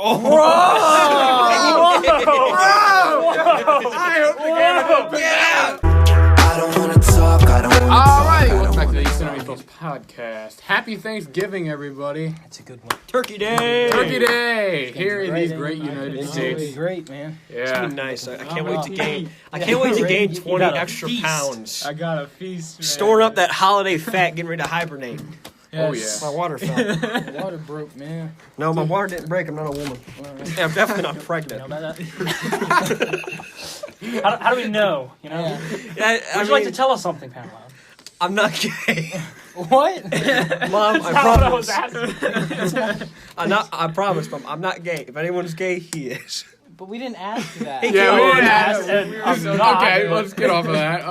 Oh, Bro! I hope the game I don't want to talk. All right, welcome back to the Easton podcast. Happy Thanksgiving, everybody. That's a good one. Turkey Day! Turkey Day here in these great United It's States. gonna be great, man. It's Yeah. gonna be nice. I can't wait to gain. I can't wait to gain 20 extra pounds. I got a feast, man. Storing up that holiday fat, getting ready to hibernate. Oh, Yes. My water fell. The water broke, man. No, my water didn't break. I'm not a woman. Yeah, I'm definitely not pregnant. How do we know? You know? Yeah. Yeah, Would you like to tell us something, Pamela? I'm not gay. What? Mom, I That's what I was promise. asking. I promise, Mom. I'm not gay. If anyone's gay, he is. But we didn't ask that. Yeah, we didn't ask. I'm not, Okay, but- let's get off of that.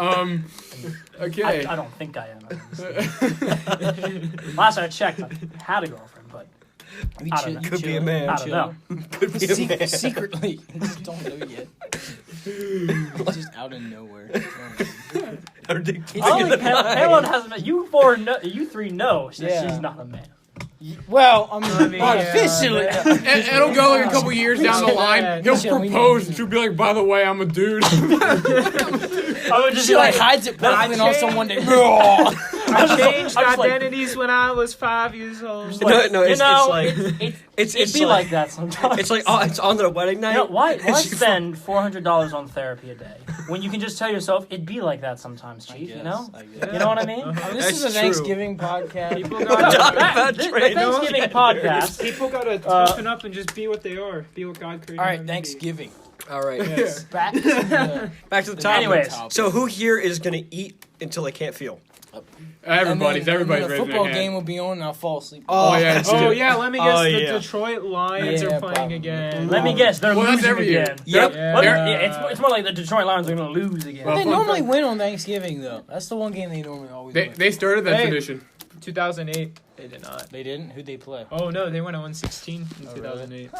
Okay. I don't think I am. Last I checked, I had a girlfriend, but We I don't know. Could be a man. I don't know. Could be a man. Secretly. You just don't know yet. Just out of nowhere. I don't think Pamela hasn't met you. You three know that Yeah. she's not a man. Well, I mean, yeah, officially. It'll go like a couple years down the line. He'll Yeah, we propose know. and she'll be like, by the way, I'm a dude. I would just She be like like, hides it perfectly on someone that. I changed I was like- identities when I was 5 years old. No, it's you know, like it'd it's be like that sometimes. It's like it's on their wedding night. You know, why She- spend $400 on therapy a day when you can just tell yourself it'd be like that sometimes, Chief? You know, you know what I mean? This is a That's true. Thanksgiving podcast. People The gotta, Thanksgiving podcast. people gotta toughen up and just be what they are. Be what God created All right, them to be. Thanksgiving. All right. Back to the Back to the topic. Anyways. So who here is gonna eat until they can't feel? Everybody's and then raising the their football hand. game will be on and I'll fall asleep. Oh, yeah. it's Oh good. yeah, let me guess. Oh, The yeah. Detroit Lions Yeah, are playing probably. again. Let me guess, they're Well, that's losing every year. again. Yep. Yeah. It's more like the Detroit Lions are going to lose again. Well, They fun normally fact. win on Thanksgiving, though. That's the one game they normally always win. They started that Hey. tradition. 2008, they did not. They didn't? Who'd they play? Oh no, they went 1-16 in Oh, 2008.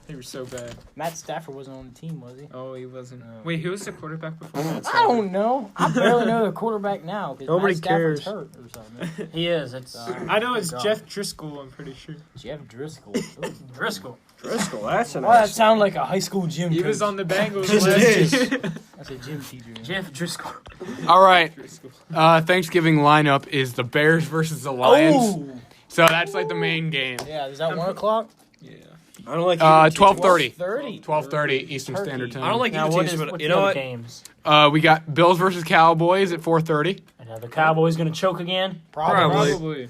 They were so bad. Matt Stafford wasn't on the team, was he? Oh, he wasn't. No. Wait, who was the quarterback before that? I don't know. I barely know the quarterback now because Nobody Matt Stafford's cares. hurt or something. He is. It's I know it's God. Jeff Driscoll. I'm pretty sure. Jeff Driscoll. Driscoll. Driscoll, that's a Why that sound like a high school gym He coach? was on the Bengals Just last is. year. That's a gym teacher. Jeff Driscoll. All right. Thanksgiving lineup is the Bears versus the Lions. Oh! So that's like the main game. Yeah, is that 1 o'clock? Yeah. I don't like 12:30. 30. 12:30 Eastern Turkey. Standard Time. I don't like Now, either what teams, is, but what's you the know other what? games? We got Bills versus Cowboys at 4:30. And are the Cowboys going to choke again? Probably. Probably.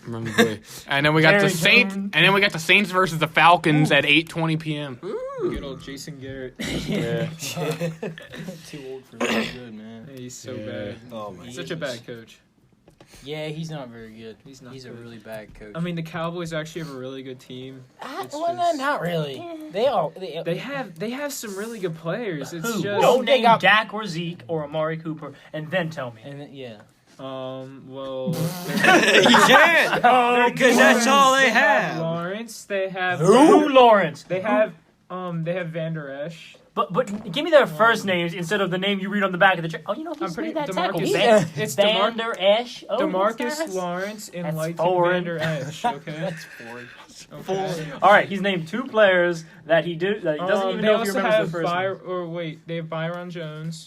And then we got the Jerry Saints. Jones. And then we got the Saints versus the Falcons at 8:20 p.m. Good old Jason Garrett. Yeah. Too old for that good, man. He's so Yeah. bad. Oh my. He's such a bad coach. Yeah, he's not very good. He's not He's a good. really bad coach. I mean, the Cowboys actually have a really good team. It's well, just- not really. They are. They have some really good players. It's Who? just Don't They name got- Dak or Zeke or Amari Cooper, and then tell me. And then, yeah. well, You can't because that's all they have. Lawrence. They have Who? Lawrence. They have Vander Esch. But give me their first names instead of the name you read on the back of the check. Oh, you know, I'm he's pretty made that tackle. DeMarcus. It's Vander Esch. Oh, Demarcus that's- Lawrence and that's Leighton foreign. Vander Esch. Okay. That's foreign. Okay. All right, he's named two players that he doesn't even They know if he also remembers have their first name. they have Byron Jones.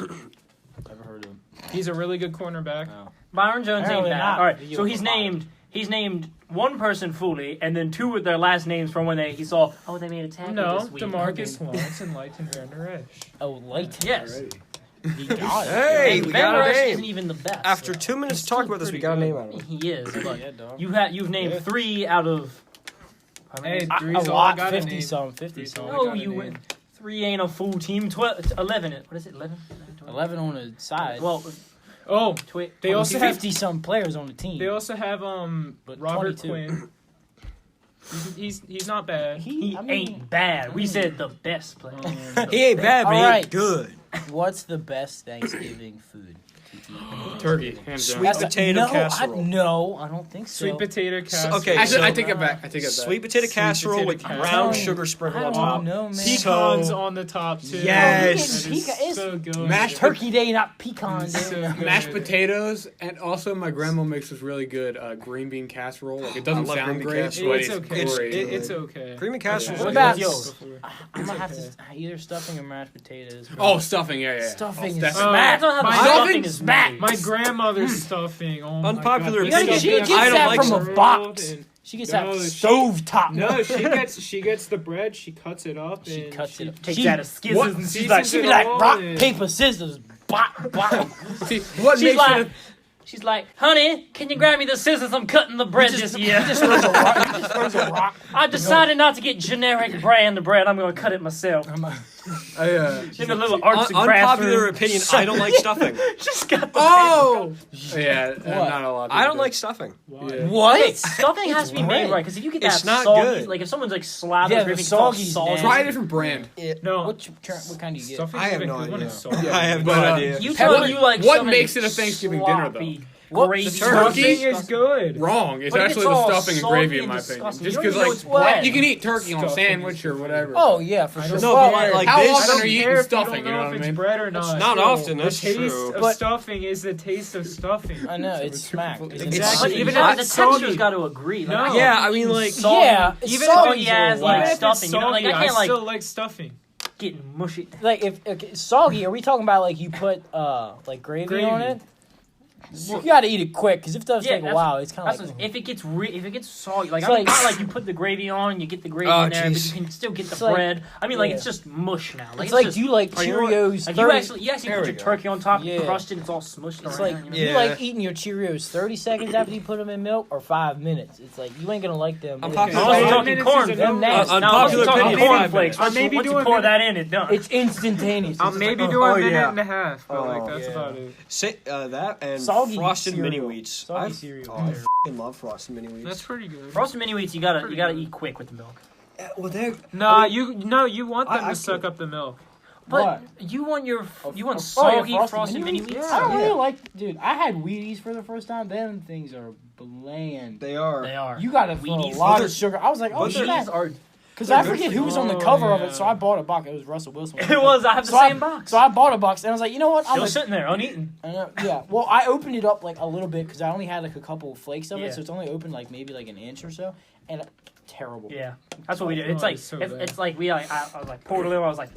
Never heard of him. He's a really good cornerback. Byron Jones ain't Apparently that. not. All right, He so was he's a named one person fully, and then two with their last names from when he saw. Oh, they made a tackle No, this week. Demarcus Lawrence and Leighton Vander Esch. Oh, Leighton. Yes. He got it. Hey, And we Van got Der a Esch name. isn't even the best. After 2 minutes to talk about this, we got a name out of it. He is. But Yeah, dog. you've named three out of. How many? Hey, A three's all I lot. got to 50 name. some. 50 Three's all some. I No, gotta you name. win. Three ain't a full team. 12, 11. What is it? 11? 11 on the side. Well, Oh, they also have 50 some players on the team. they also have But Robert 22. Quinn. He's not bad. he I mean, ain't bad. We said the best player. He ain't bad, but he All right. ain't good. What's the best Thanksgiving food? Turkey, hands down. Sweet potato casserole. No, I don't think so. Sweet potato casserole. Okay, Actually, so I take it back. sweet potato casserole with potato brown casserole. sugar sprinkled on I top. don't know, man. Pecans So- on the top too. Yes. That is It's so good. mashed Turkey Day, not pecan It's day. so good. Mashed potatoes, and also my grandma makes this really good green bean casserole. Like it doesn't I love sound green bean great, casserole. but It's it's okay. great. It's okay. Green bean casserole. What is about- good. Yo, I'm gonna have to either stuffing or mashed potatoes. Oh, stuffing, yeah. Stuffing Oh, is that's- smack. That's not how My the stuffing is smack. My grandmother's stuffing. Oh my Unpopular God. opinion. She gets I don't that like from a stuffing. box. She gets that No, stove top. No, she gets the bread. She cuts it up. She and cuts it up. She, Takes that as skizzes what- and she's seasons like, she it be like all rock, and- paper, scissors, bop, bop. See, what She's makes like, it she's like, honey, can you grab me the scissors? I'm cutting the bread this year. He just throws a rock. I decided not to get generic brand bread. I'm going to cut it myself. In the little arts and crafts Unpopular room. opinion. I don't like stuffing. Just got the Oh! Yeah, not a lot. I don't like stuffing. Yeah. What? Okay, stuffing has to be made bread. right, because if you get It's that not soggy, good. like if someone's like slathered Yeah, with the it's all soggy's salty. nasty. Try a different brand. No, What kind do you get? stuffing's I have even no good when idea. it's salty. I have no But, idea. You tell What- me you like what something makes it a Thanksgiving dinner, though? sloppy, What? gravy. The turkey? Stuffing is good. Wrong. It's But if actually it's the all stuffing and salty gravy, in and my opinion. disgusting, Just you don't because, even know like, it's bread. you can eat turkey on a Stuffing sandwich or whatever. Oh yeah, for I sure. don't No, Well, but like How this. often I are you don't care eating if stuffing? you You don't know know what I if mean? it's bread or not. Not Still, often, that's the taste true. of But- stuffing is the taste of stuffing. I know it's smack. It's Exactly. But even hot, if the soggy. texture's got to agree. Like, No. I can't Yeah, I eat mean, like- soggy, Yeah, even soggy's soggy as a like lot. Even if stuffing. it's You know, like soggy, I can't I like still like stuffing. getting mushy. Like if soggy, are we talking about like you put like gravy on Gravy. it? You gotta eat it quick because if it does Yeah, take a that's- while, it's kind That's of like what- if it gets if it gets soggy, like It's I mean, like- not like you put the gravy on, you get the gravy Oh, in there, but jeez. you can still get the It's like- bread. I mean, like yeah. it's just mush now. Like it's like just, you like Oh, you know what? Cheerios. like 30, you actually There put we your go. turkey on top, you Yeah. crushed it, it's all smushed It's around. like you know? you Yeah. like eating your Cheerios 30 seconds after you put them in milk or 5 minutes. It's like you ain't gonna like them. Unpopular Unless you're opinion. talking 5 corn. minutes is Them enough. nasty. Now, unless you're Unpopular talking opinion, 5 cornflakes, minutes. Maybe once do you a pour minute. that in, it's done. It's instantaneous. I'll It's maybe like, do a oh, minute yeah. and a half, but like that's yeah. about it. Say, that and Soggy frosted mini cereal. wheats. Soggy I cereal. f***ing love frosted mini wheats. That's pretty good. Frosted mini wheats, you gotta eat quick with the milk. Well, they're Nah, I mean, you want them I to suck could- up the milk. But What? you want yeah, soggy frosted mini wheats? I don't Yeah. really like, dude. I had Wheaties for the first time. Them things are bland. they are. They are. You gotta throw Wheaties? a lot But of sugar. I was like, oh but they're- shit. are. Because they're I good forget for who you. was on the Oh, cover of yeah. it, so I bought a box. It was Russell Wilson. It was. I have the So same box. So I bought a box, and I was like, you know what? I'm Still gonna sitting there uneaten. yeah. Well, I opened it up like a little bit because I only had like a couple flakes of Yeah. it, so it's only open like maybe like an inch or so, and terrible. Yeah, that's what we do. It's Oh, like it's so if, bad. it's like we like I was like poured a little. I was like,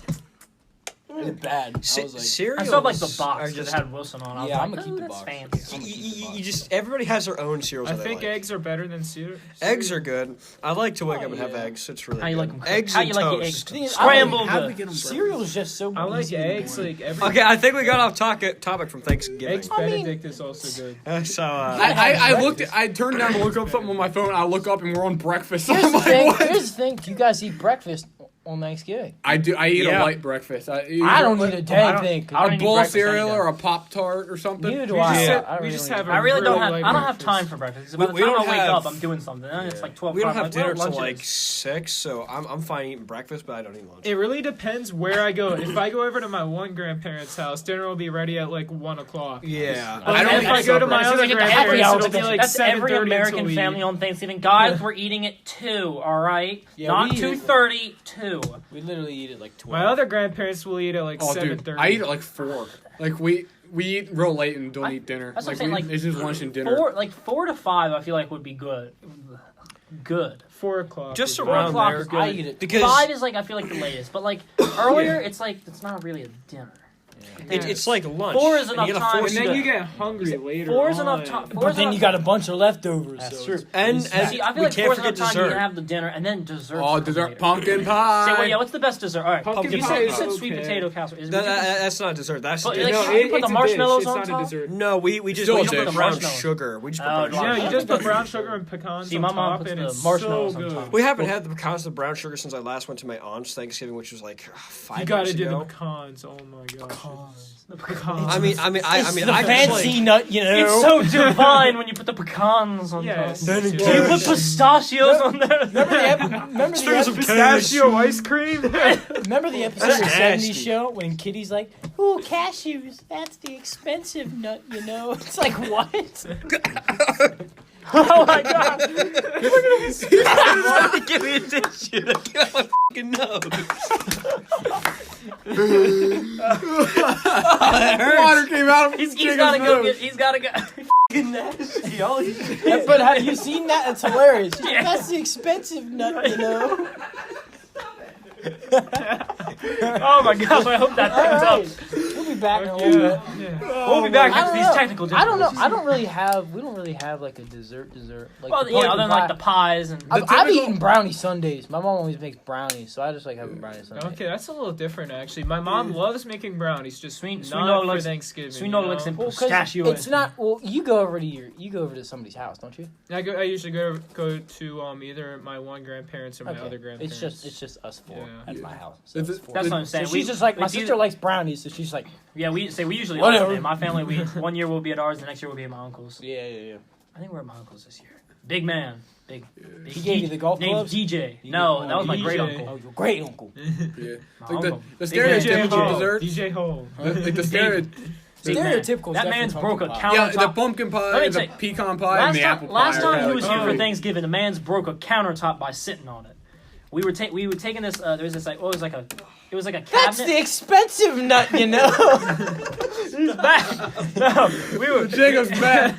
It's bad. I was like, Cereals I still have like the are box because just. it had Wilson on. I was Yeah, like, I'm gonna keep the that's box. fancy. You just everybody has their own cereals. I that they think like. eggs are better than cereal. Eggs are good. I like to wake Oh, up and have yeah. eggs. It's really How you good. like them? Eggs How and you like your toast. eggs? Thing is, Scrambled. How do we get them cereal is just so I like easy in the eggs morning. like every. Okay, I think we got off topic from Thanksgiving. Eggs I mean- Benedict is also good. I looked. I turned down to look up something on my phone. I look up and we're on breakfast. Here's I'm the like, thing. what? Here's the thing. Do you guys eat breakfast on Thanksgiving? I do. I eat Yeah. a light breakfast. I don't eat a dang thing. I don't A eat bowl of breakfast any cereal day. or a Pop-Tart or something. Neither do We I. just, Yeah. sit- I we just have. I really don't have. light I don't have breakfast. time for breakfast. 'Cause by the We time don't I wake have- up, I'm doing something. And it's like 12. We don't I'm have like, dinner well, till lunch like is- 6, so I'm fine eating breakfast, but I don't eat lunch. It really depends where I go. If I go over to my one grandparent's house, dinner will be ready at like 1 o'clock. Yeah, But I don't. then if I go to my as soon as other I get to happy grandparents, hour, it'll be like that's every 7:30 American until we family eat. on Thanksgiving. Guys, we're eating at 2. All right, Yeah, not we eat it- 2:30. 2. We literally eat it like 12. My other grandparents will eat at like Oh, 7:30. dude, I eat at like 4. Like we eat real late and don't eat dinner. That's what Like, I'm saying, like, it's just lunch and dinner. 4 to 5. I feel like would be good. Good. 4 o'clock. Just is 4 around o'clock there. is good. I eat it. Because 5 is like I feel like the latest, but like earlier, it's like it's not really a dinner. it's like lunch. 4 is and enough you gotta time. force And it. then you get hungry later. 4 is on. enough time. But then you got a bunch of leftovers. That's so true. it's- And See, I feel we like 4 can't is enough forget time you dessert. have the dinner and then dessert. Oh, dessert, pumpkin pie. So wait, yeah, what's the best dessert? All right, Pumpkin you pie said, you is said sweet okay. potato casserole. Is That's not dessert. That's But, dinner. like, No, you put it's the a marshmallows dish. on It's top? not a dessert. No, we just Still we a just put dish. brown Marshmallows. sugar. We just put Oh, brown do I- sugar. Yeah, you just put brown sugar and pecans See, on my mom top, puts and the it's marshmallows so on good. top. We haven't had the pecans and brown sugar since I last went to my aunt's Thanksgiving, which was like 5 You gotta years do the ago. pecans. Oh my gosh. The pecans. I mean, the I fancy nut, you know. It's so divine when you put the pecans on Yes. top. Do you put pistachios on there? Remember the Pistachio ice cream. Remember the episode of the nasty. 70s show when Kitty's like, "Ooh, cashews, that's the expensive nut, you know." It's like, what? Oh my god! Give me a tissue to get my fucking nose. Water came out of He's gotta go get. He's gotta go. Nasty. But have you seen that? It's hilarious. She's like, that's the expensive nut, you know. Oh my gosh! I hope that picks up. We'll be back in a little bit. We'll be back I after don't these know. technical I don't know. difficulties. We don't really have like a dessert. Like Well, the yeah, pumpkin other than like pie. the pies and. I've eaten brownie sundaes. My mom always makes brownies, so I just like having brownie sundaes. Okay, that's a little different actually. My mom loves making brownies, just Sweet not Nola for looks- Thanksgiving. Sweet you Nola know? looks in Well, 'cause pistachio. it's not. Well, you go over to somebody's house, don't you? I usually go to either my one grandparents or my other grandparents. It's just us four Yeah. at my house. So If it's it- four. That's what I'm So saying. she's just like, my it's sister either- likes brownies, so she's like, Yeah, we usually Whatever. alternate. My family, we 1 year we'll be at ours, the next year we'll be at my uncle's. yeah. I think we're at my uncle's this year. Big man, big. He gave you the golf named clubs? DJ. He No, gave- that was my DJ. great Oh, uncle. your great uncle. Yeah. My Like uncle. the Big man. stereotypical dessert. DJ Hole. Like the stereo. Big man. Stereotypical. That is man's definitely broke a pumpkin pie. countertop. Yeah, the pumpkin Let pie, me the tell you, pecan pie, and the apple pie. Last time he are was like- here for Thanksgiving, the man's broke a countertop by sitting on it. We were taking this. There was this like, it was like a cabinet. That's the expensive nut, you know. He's back. No, we were. Jacob's back.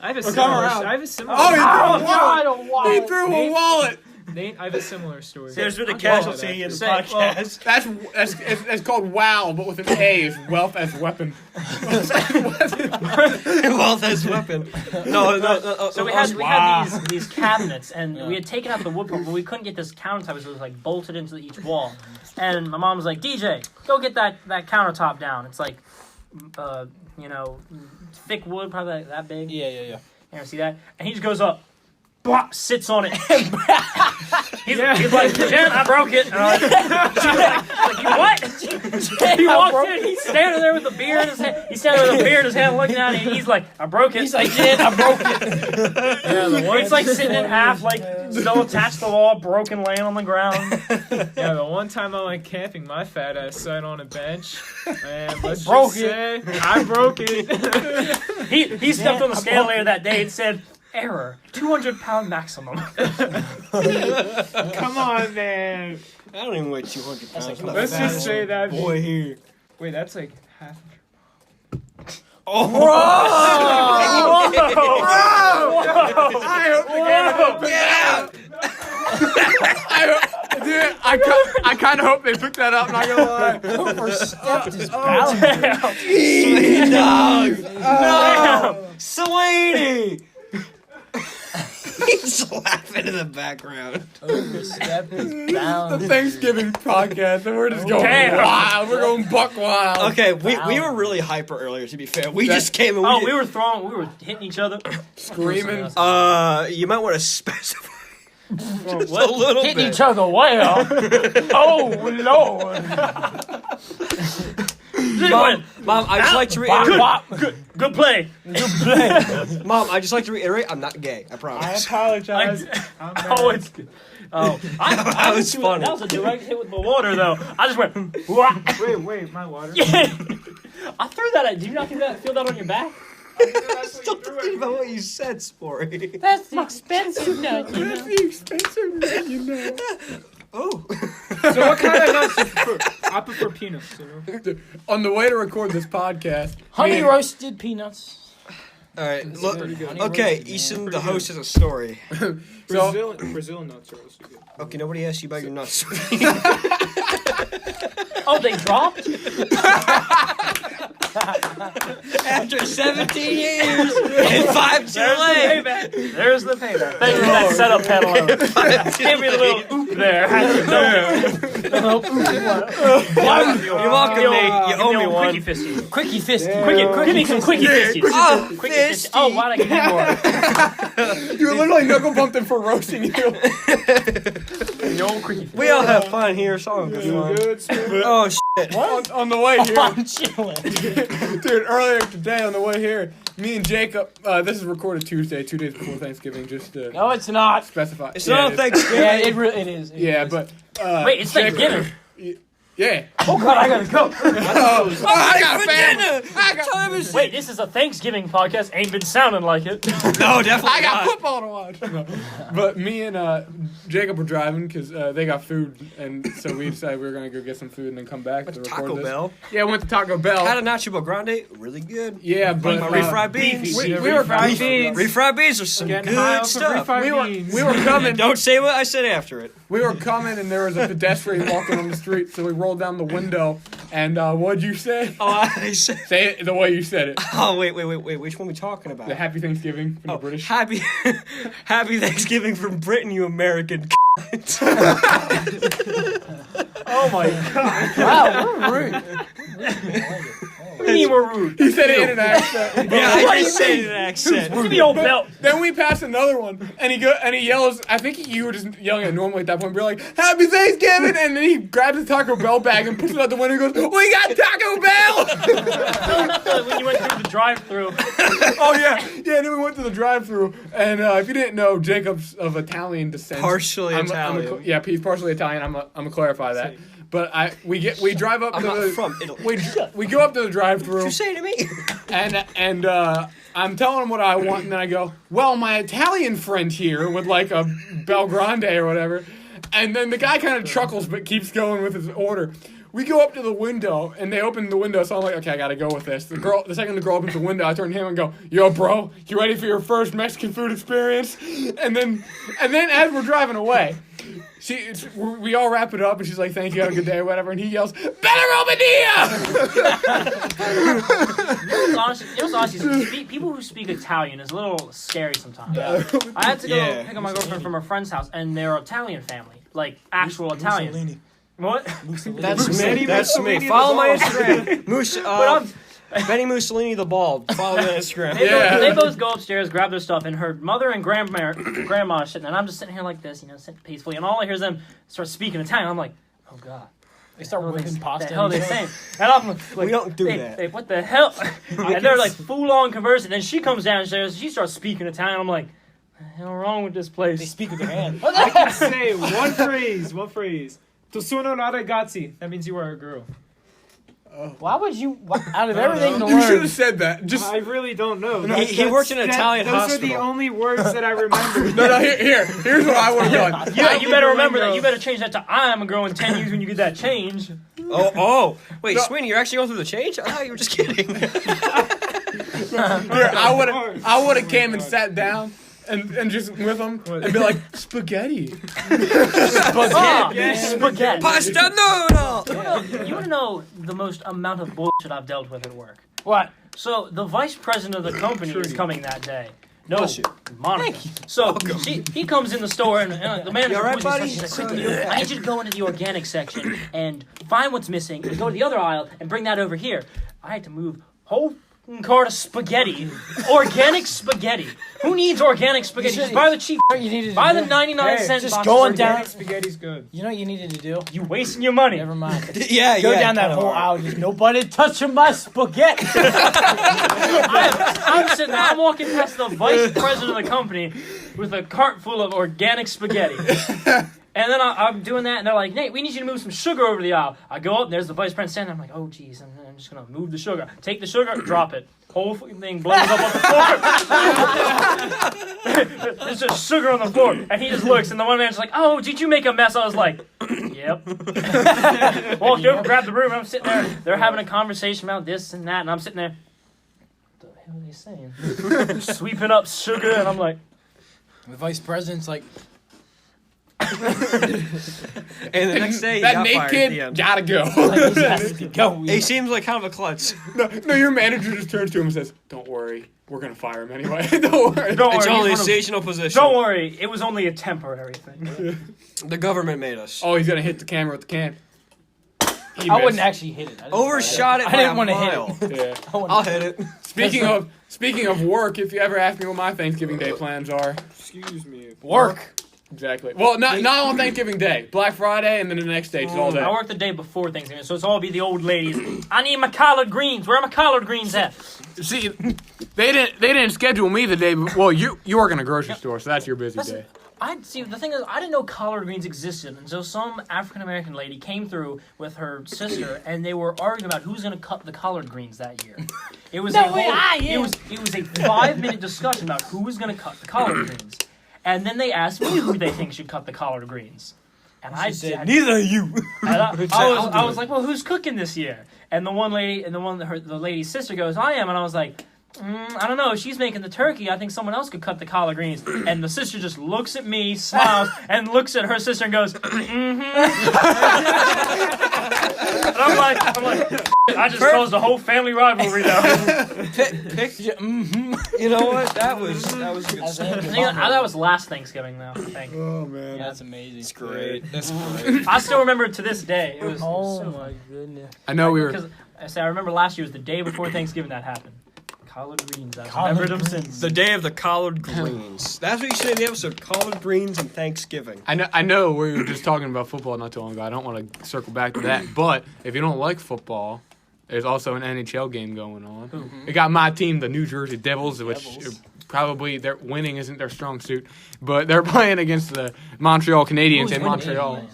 I have a come similar. around. I have a similar. Oh, he threw a God, wallet. a wallet. He threw a wallet. Nate, I have a similar story. There's been a I'll get to casualty in the Say- well, podcast. It's called WOW, but with an A. It's wealth as weapon. Wealth as weapon. No. So we had these cabinets, and we had taken out the wood part, but we couldn't get this countertop. It was like bolted into each wall. And my mom was like, "DJ, go get that countertop down. It's like, thick wood, probably like that big. Yeah. You ever see that?" And he just goes up, blah, sits on it. He's like, "Jen, I broke it." And I'm like, "You what?" He walks in, he's standing there with a beer in his hand. He's standing there with a beer in his hand, looking at it. And he's like, "I broke it." He's like, "Jen, I broke it." It's like sitting in half, like still attached to the wall, broken, laying on the ground. Yeah, the one time I went camping, my fat ass sat on a bench, and let's Broke just say I broke it. He stepped on the scale later that day and said, "Error, 200-pound maximum." Come on, man. I don't even weigh 200 pounds. Let's just say that. Boy here. Wait, that's like half. I kind of hope they picked that up. Not gonna lie. Overstepped his boundaries. Sweet dog. No. Sweetie. He's laughing in the background. Overstepped his The boundaries. Thanksgiving podcast, and we're just going Damn. wild. We're going buck wild. Okay, we were really hyper earlier. To be fair, we just came and We were hitting each other, Screaming. You might want to specify just a little Hitting bit. each other well. Oh, Lord. Mom, I just like to reiterate. Good play. Mom, I just like to reiterate. I'm not gay. I I promise. apologize. Oh, it's good. Oh, That was funny. That was a direct hit with the water, though. I just went. Wah. Wait, my water. Yeah. I threw that at. Did you not feel that on your back? Still thinking about what you said, Sporty. That's the expensive nut, you know. That's the expensive man, you know. Oh. So what kind of nuts do you prefer? I prefer peanuts. You know? On the way to record this podcast, Honey me and- roasted peanuts. All right. Look. pretty good. Okay, Easton, the host, has a story. Brazil nuts are also good. Okay, nobody asked you about your nuts. Oh, they dropped. After 17 years and 5 too late. There's the payback. Thank you for that setup pedal. Give me a little oop there. You're welcome, Nate. You owe me one. Quickie fisty. Quickie fisty. Give me some quickie fisties. Oh, Quickie fisty. Oh, why'd I give you more? You were literally knuckle bumping for roasting you. the old cricket. We all have fun here. So good fun. Good, Smith. Oh shit! On the way here, I'm chilling. dude. Earlier today, on the way here, me and Jacob. This is recorded Tuesday, 2 days before Thanksgiving. Just to No, it's not. specify. It's Yeah, not it is. Thanksgiving. Yeah, it is. It Yeah, is. but Wait, it's Jacob- Thanksgiving. Yeah. Oh God, I gotta go. I got family. Time is Wait, this is a Thanksgiving podcast. Ain't been sounding like it. no, definitely I got not. football to watch. No. But me and Jacob were driving because they got food, and so we decided we were gonna go get some food and then come back to record Taco this. Bell. Yeah, we went to Taco Bell. Had a nacho grande, really good. Yeah, but Refried beans. we were Refried beans. Refried beans are some Getting high good off of stuff. refried beans. we were coming. Don't say what I said after it. We were coming, and there was a pedestrian walking on the street, so we rolled down the window. And what'd you say? Oh, I said. Say it the way you said it. Oh wait. Which one are we talking about? The Happy Thanksgiving from the British. Happy Thanksgiving from Britain, you American. Oh my God. Wow, we're rude. What do you mean we're rude? He said it in an accent. Yeah, I just said it in an accent. Give me your belt. Then we passed another one, and he yells. I think you were just yelling at normally at that point. We're like, "Happy Thanksgiving!" And then he grabs the Taco Bell bag and puts it out the window and goes, "We got Taco Bell!" Not when you went through the drive-through. Oh yeah. Then we went to the drive-through, and if you didn't know, Jacob's of Italian descent. Partially Italian. Yeah, he's partially Italian. I'm gonna clarify that. But we drive up I'm to not the from Italy. we go up to the drive-through. You say to me? And I'm telling him what I want, and then I go, well, my Italian friend here would like a Bel Grande or whatever. And then the guy kind of chuckles but keeps going with his order. We go up to the window, and they open the window, so I'm like, okay, I gotta go with this. The second the girl opens the window, I turn to him and go, yo, bro, you ready for your first Mexican food experience? And then as we're driving away, we all wrap it up, and she's like, thank you, have a good day, or whatever, and he yells, Bella Honestly, people who speak Italian is a little scary sometimes. I had to go pick up my girlfriend from her friend's house, and they're an Italian family, like actual Italians. Mussolini. What? That's me. That's me. Follow my Instagram. Benny Mussolini the Bald. Follow me on Instagram. They both go upstairs, grab their stuff, and her mother and grandma are sitting there, and I'm just sitting here like this, sitting peacefully, and all I hear is them start speaking Italian. I'm like, oh God. They start whipping pasta. What the hell are they saying? And I'm like, we don't do that. What the hell? And they're like full on conversing. And she comes downstairs, she starts speaking Italian. I'm like, what the hell wrong with this place? They speak with their hands. I can say one phrase. Tu sono una ragazzi. That means you are a girl. Why would you, out of everything to You should learn? have said that. I really don't know. He worked in an Italian those hospital. Those are the only words that I remember. No, here's what I would have done. Yeah, you better remember that. You better change that to I am a girl in 10 years when you get that change. Wait, Sweeney, you're actually going through the change? I thought you were just kidding. Here, I would have came and sat down and just with them and be like, spaghetti. Spaghetti. Pasta noodle! You want to know the most amount of bullshit I've dealt with at work? What? So the vice president of the company is coming that day. No, Bless you. Monica. So he comes in the store and the manager You all right, buddy? He's like, quickly, I need you to go into the organic section and find what's missing and go to the other aisle and bring that over here. I had to move whole cart of spaghetti, organic spaghetti. Who needs organic spaghetti? Just buy the cheap. You needed to Buy the do? 99-cent just box going of down- organic. Spaghetti's good. You know what you needed to do? You wasting your money. Never mind. Yeah, Go down that whole aisle. Just nobody touching my spaghetti. I'm sitting there. I'm walking past the vice president of the company with a cart full of organic spaghetti. And then I'm doing that, and they're like, Nate, we need you to move some sugar over the aisle. I go up, and there's the vice president standing there. I'm like, oh, geez, I'm just going to move the sugar. Take the sugar, drop it. Whole fucking thing blows up on the floor. There's just sugar on the floor. And he just looks, and the one man's like, oh, did you make a mess? I was like, yep. Walked over, grabbed the broom, and I'm sitting there. They're having a conversation about this and that, and I'm sitting there. What the hell are they saying? Sweeping up sugar, and I'm like, The vice president's like, And the next day, he that got Nate fired at the kid end. gotta go. he has to go. He seems like kind of a klutz. No, your manager just turns to him and says, don't worry, we're gonna fire him anyway. Don't worry. don't It's worry. only a he's one of- seasonal position. Don't worry, it was only a temporary thing. The government made us. Oh, he's gonna hit the camera with the can. He I wouldn't missed. actually hit it. Overshot it I by didn't a wanna hit mile. Yeah. I'll hit it. Speaking of work, if you ever ask me what my Thanksgiving Day plans are, Excuse me. Work. Exactly. Well, not on Thanksgiving Day. Black Friday, and then the next day, just all day. I work the day before Thanksgiving, so it's all be the old ladies. I need my collard greens. Where are my collard greens at? See, they didn't schedule me the day. Well, you work in a grocery store, so that's your busy day. The thing is, I didn't know collard greens existed until some African American lady came through with her sister, and they were arguing about who's going to cut the collard greens that year. It was it was a 5-minute discussion about who was going to cut the collard greens, and then they asked me who they think should cut the collard greens, and I said neither are you. And I was like, well, who's cooking this year? And the lady's sister goes, I am, and I was like, I don't know. She's making the turkey. I think someone else could cut the collard greens. And the sister just looks at me, smiles, and looks at her sister and goes, mm-hmm. And I'm like, I just caused a whole family rivalry now. You know what? That was a good stuff. That was last Thanksgiving, though, I think. Oh, man. Yeah, that's amazing. That's great. That's great. I still remember it to this day. It was Oh so my goodness. I know we were... Because I remember last year was the day before Thanksgiving that happened. Collard greens. I've remembered them since. The day of the collard greens. That's what you say in the episode. Collard greens and Thanksgiving. I know we were just talking about football not too long ago. I don't want to circle back to that. But if you don't like football, there's also an NHL game going on. Mm-hmm. It got my team, the New Jersey Devils, which probably their winning isn't their strong suit. But they're playing against the Montreal Canadiens in Montreal.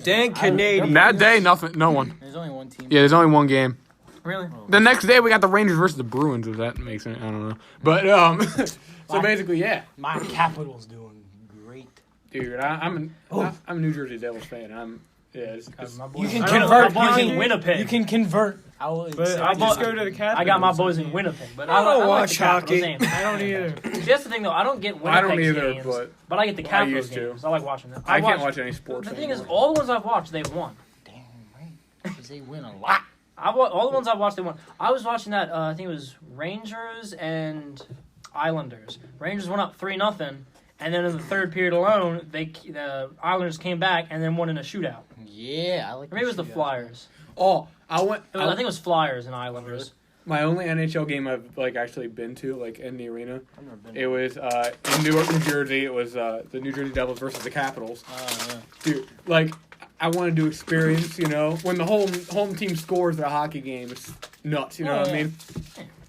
Dang Canadian. That day, no one. There's only one team. Yeah, there's only one game. Really? The next day, we got the Rangers versus the Bruins, if that makes sense. I don't know. But, so basically, yeah. My Capital's doing great. Dude, I'm a New Jersey Devils fan. You can convert. Winnipeg. You can convert. But I just go to the Capitals. I got my boys in Winnipeg, but I don't like watch the Capitals hockey. games. I don't either. See, that's the thing, though. I don't get Winnipeg's games, but I get the Capitals used to. games. I like watching them. I can't watch any sports The thing is, anymore. all the ones I've watched, they've won. Damn right. Because they win a lot. All the ones I've watched, they won. I was watching that. I think it was Rangers and Islanders. Rangers went up 3-0, and then in the third period alone, the Islanders came back and then won in a shootout. Yeah, I like. Or maybe it was the Flyers. Oh, I think it was Flyers and Islanders. My only NHL game I've actually been to, in the arena, I've never been. it was in Newark, New Jersey. It was the New Jersey Devils versus the Capitals. Yeah. Dude, I wanted to experience, when the home team scores at a hockey game, it's nuts. You know what I mean?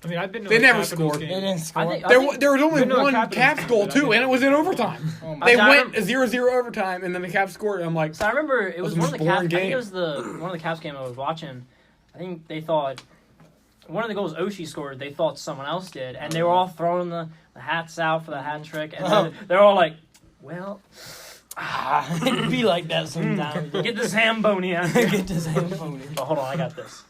I mean, I've been to They a never Capitals scored. game. They didn't score. There was only Been to a one Capitals Caps game, goal but I too, didn't- and it was in overtime. Oh my They I went remember- 0-0 overtime, and then the Caps scored. And I'm like, So I remember it was That was one of the the most Caps. I boring think it was one of the Caps game I was watching. I think they thought one of the goals Oshie scored. They thought someone else did, and they were all throwing the hats out for the hat trick, and then they're all like, "Well, It'd be like that sometimes. get the Zamboni out." Get this Zamboni. Oh, hold on, I got this.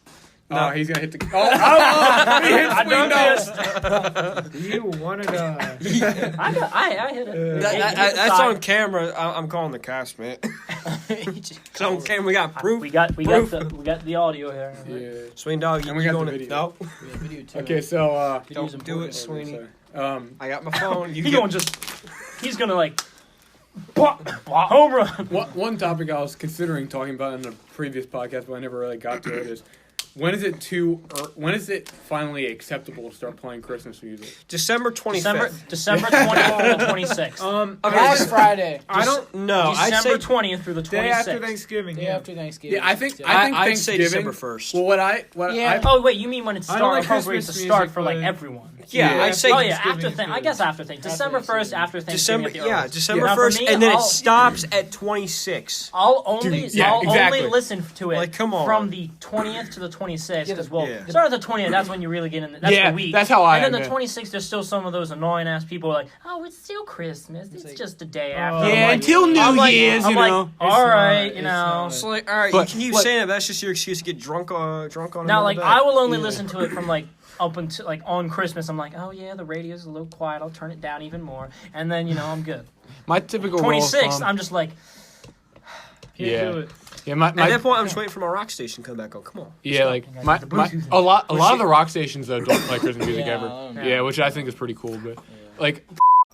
he's gonna hit the. He hit I swing done this. You wanted to... I hit it. That's on camera. I'm calling the cast, man. It's on camera. We got proof. We got the audio here. Yeah. Swing dog. And we got the going video. No. Video too. Okay, so Don't do it, Sweeney. sorry. I got my phone. He's gonna home run. One topic I was considering talking about in a previous podcast, but I never really got to it, is when is it finally acceptable to start playing Christmas music? December 25th. December 20th to the 26th. Last Friday. I don't... No, I'd say December 20th through the 26th. Day after Thanksgiving. Day after Thanksgiving. Yeah, I think I'd say Thanksgiving. December 1st. Well, Yeah. Oh wait, you mean when it I don't like appropriate to Christmas start music, for like but- everyone? Yeah, I'd say after Thanksgiving. I guess after Thanksgiving. December 1st after Thanksgiving. December Now, for 1st, me, and then I'll- it stops at 26. I'll only exactly. listen to it Like, come on. from the 20th to the 26th because Yeah. start at the 20th. That's when you really get in. That's Yeah, the week. that's how I And then am, the 26th, there's still some of those annoying ass people like, oh, it's still Christmas. It's just a day Oh. after. Yeah, I'm like- until New I'm like- Year's, I'm you like, know. all right, It's you not- know. It's like, all right, But- you keep but- saying that. That's just your excuse to get drunk on Now, another like, day. I will only listen to it from like up until like on Christmas. I'm like, oh yeah, the radio's a little quiet. I'll turn it down even more, and then I'm good. My typical rule of 26th, thumb- I'm just like, Can't Yeah. do it. Yeah, my At that point, I'm just waiting for my rock station to come back on. Come on. yeah, like a lot of the rock stations though don't play Christmas music Yeah, I ever. don't know. Yeah, which I think is pretty cool. But like,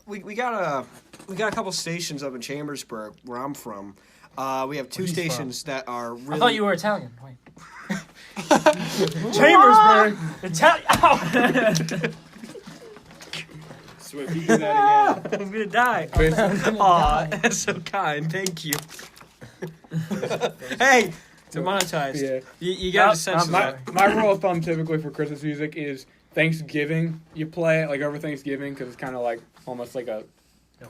We got a couple stations up in Chambersburg where I'm from. We have two stations that are really. I thought you were Italian. Wait. Chambersburg, Italian. Swift. You do that again. I'm gonna die. Basically. Aw, that's so kind. Thank you. Hey, demonetized. Yeah. You gotta censor that. My rule of thumb typically for Christmas music is Thanksgiving. You play it like over Thanksgiving because it's kind of like almost like a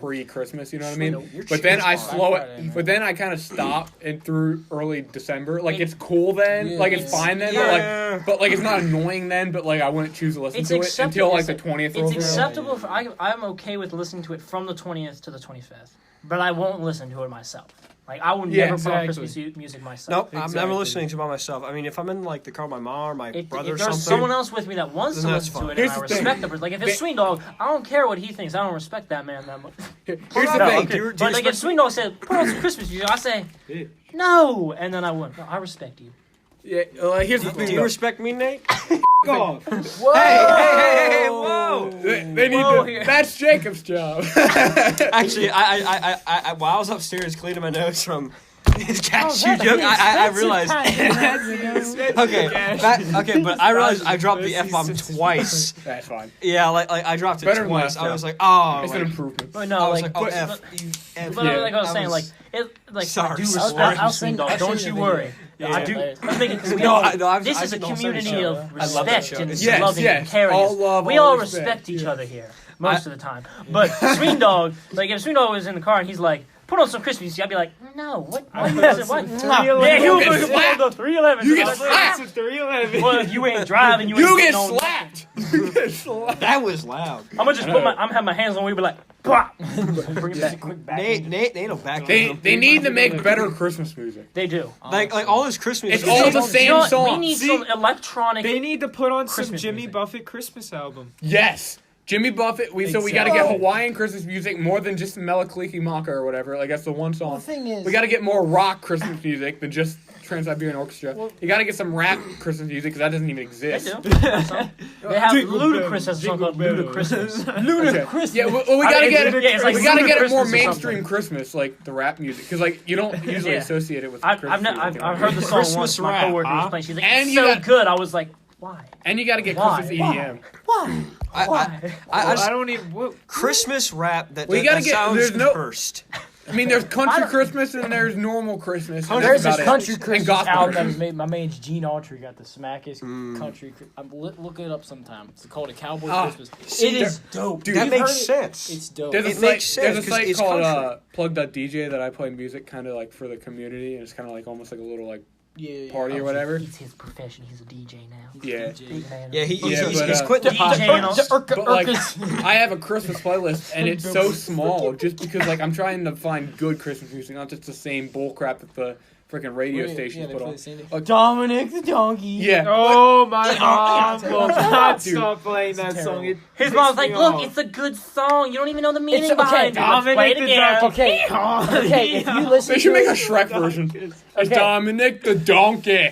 pre-Christmas. You know what I mean? But then I slow it. But then I kind of stop and through early December. Like it's cool then. Like it's fine then. But like it's not annoying then. But like I wouldn't choose to listen to it until like the 20th. It's acceptable. I'm okay with listening to it from the 20th to the 25th, but I won't listen to it myself. Like I would never put on Christmas music myself. Nope, I'm never listening to it by myself. I mean, if I'm in like the car with my mom or my brother or if something. there's someone else with me that wants to listen to it, and I respect the person. Like if it's Swing Dog, I don't care what he thinks. I don't respect that man that much. Here's the thing. But like if Swing Dog said, "Put on some Christmas music," I say, "No," and then I wouldn't. No, I respect you. Yeah. Here's the thing. Do you respect me, Nate? Go. Whoa! Hey, whoa! They need to. That's Jacob's job. Actually, I while I was upstairs cleaning my nose from his cashew joke, I realized. Okay, but I realized I dropped the F-bomb twice. That's fine. Yeah, like I dropped it Better than twice. last I was time. like, oh, It's an improvement. But I no, was like, like, oh, but, F. but like I was saying, like I Sorry, do sorry. respect I'll you, Swing send- Dog. I'll Don't send you you the worry. video. I do. Let's make it because this is a community of I love that respect show. and Yes, loving and caring. All love, We all all respect, respect each other here most of the time. But Swing Dog, like if Swing Dog was in the car and he's like, "Put on some Christmas music," I'd be like, "No, what? What? Yeah, he would get put on the 311. You get slapped. 311. Well, if you ain't driving, you You ain't get getting on slapped. You get slapped. That was loud. I'm gonna just I'm have my hands on we be like, "Pop!" Bring it back. Nate'll back They up. need to make better Christmas music. They do. like all this Christmas. It's music. all the same You know what? song. We need some electronic. They need to put on some Christmas Jimmy music. Buffett Christmas album. Yes. Jimmy Buffett. So we got to get Hawaiian Christmas music more than just Melakaliki Maka or whatever. Like that's the one song. The thing is, We got to get more rock Christmas music than just Trans-Siberian Orchestra. You got to get some rap Christmas music because that doesn't even They exist. do. They have Ludacris has a song called Ludacris. Okay. Yeah, well, we gotta get it. Yeah, it's like we gotta get it more Ludacris or mainstream something. Christmas, like the rap music, because like you don't usually Yeah. associate it with I've Christmas music, you know? I've heard the song Christmas once. My rap, coworker was huh? playing. She's like, And "It's you so got- good." I was like, "Why? And you got to get Why? Christmas EDM. Why? Why?" I don't even. What? Christmas rap that, We gotta that get- sounds there's no- cursed. I mean, there's country Christmas and there's normal Christmas. And there's that's this about country it. Christmas and gospel album that Christmas. was made. My man's Gene Autry got the smackest country. Look it up sometime. It's called A Cowboy Christmas. see, It is dope. Dude, That You've makes heard it? sense. It's dope. There's a It site, makes sense, there's a 'cause site it's called country. Plug.dj that I play music kind of like for the community, and it's kind of like almost like a little like yeah, party or whatever. It's his profession. He's a DJ now. Yeah. Big man. Yeah, Yeah, he's but, quit the podcast. DJ. But like, I have a Christmas playlist, and it's so small just because like I'm trying to find good Christmas music, not just the same bullcrap that the freaking radio stations put on. Like, Dominic the Donkey. yeah. Oh, my mom will not Dude. stop playing that song. It His pissed mom's like, me "Look, off. it's a good song. You don't even know the meaning It's okay. behind it. Let's play it Dominic the again." Donkey. Okay, if you listen They should to make a it, Shrek version. It's Okay. Dominic the Donkey.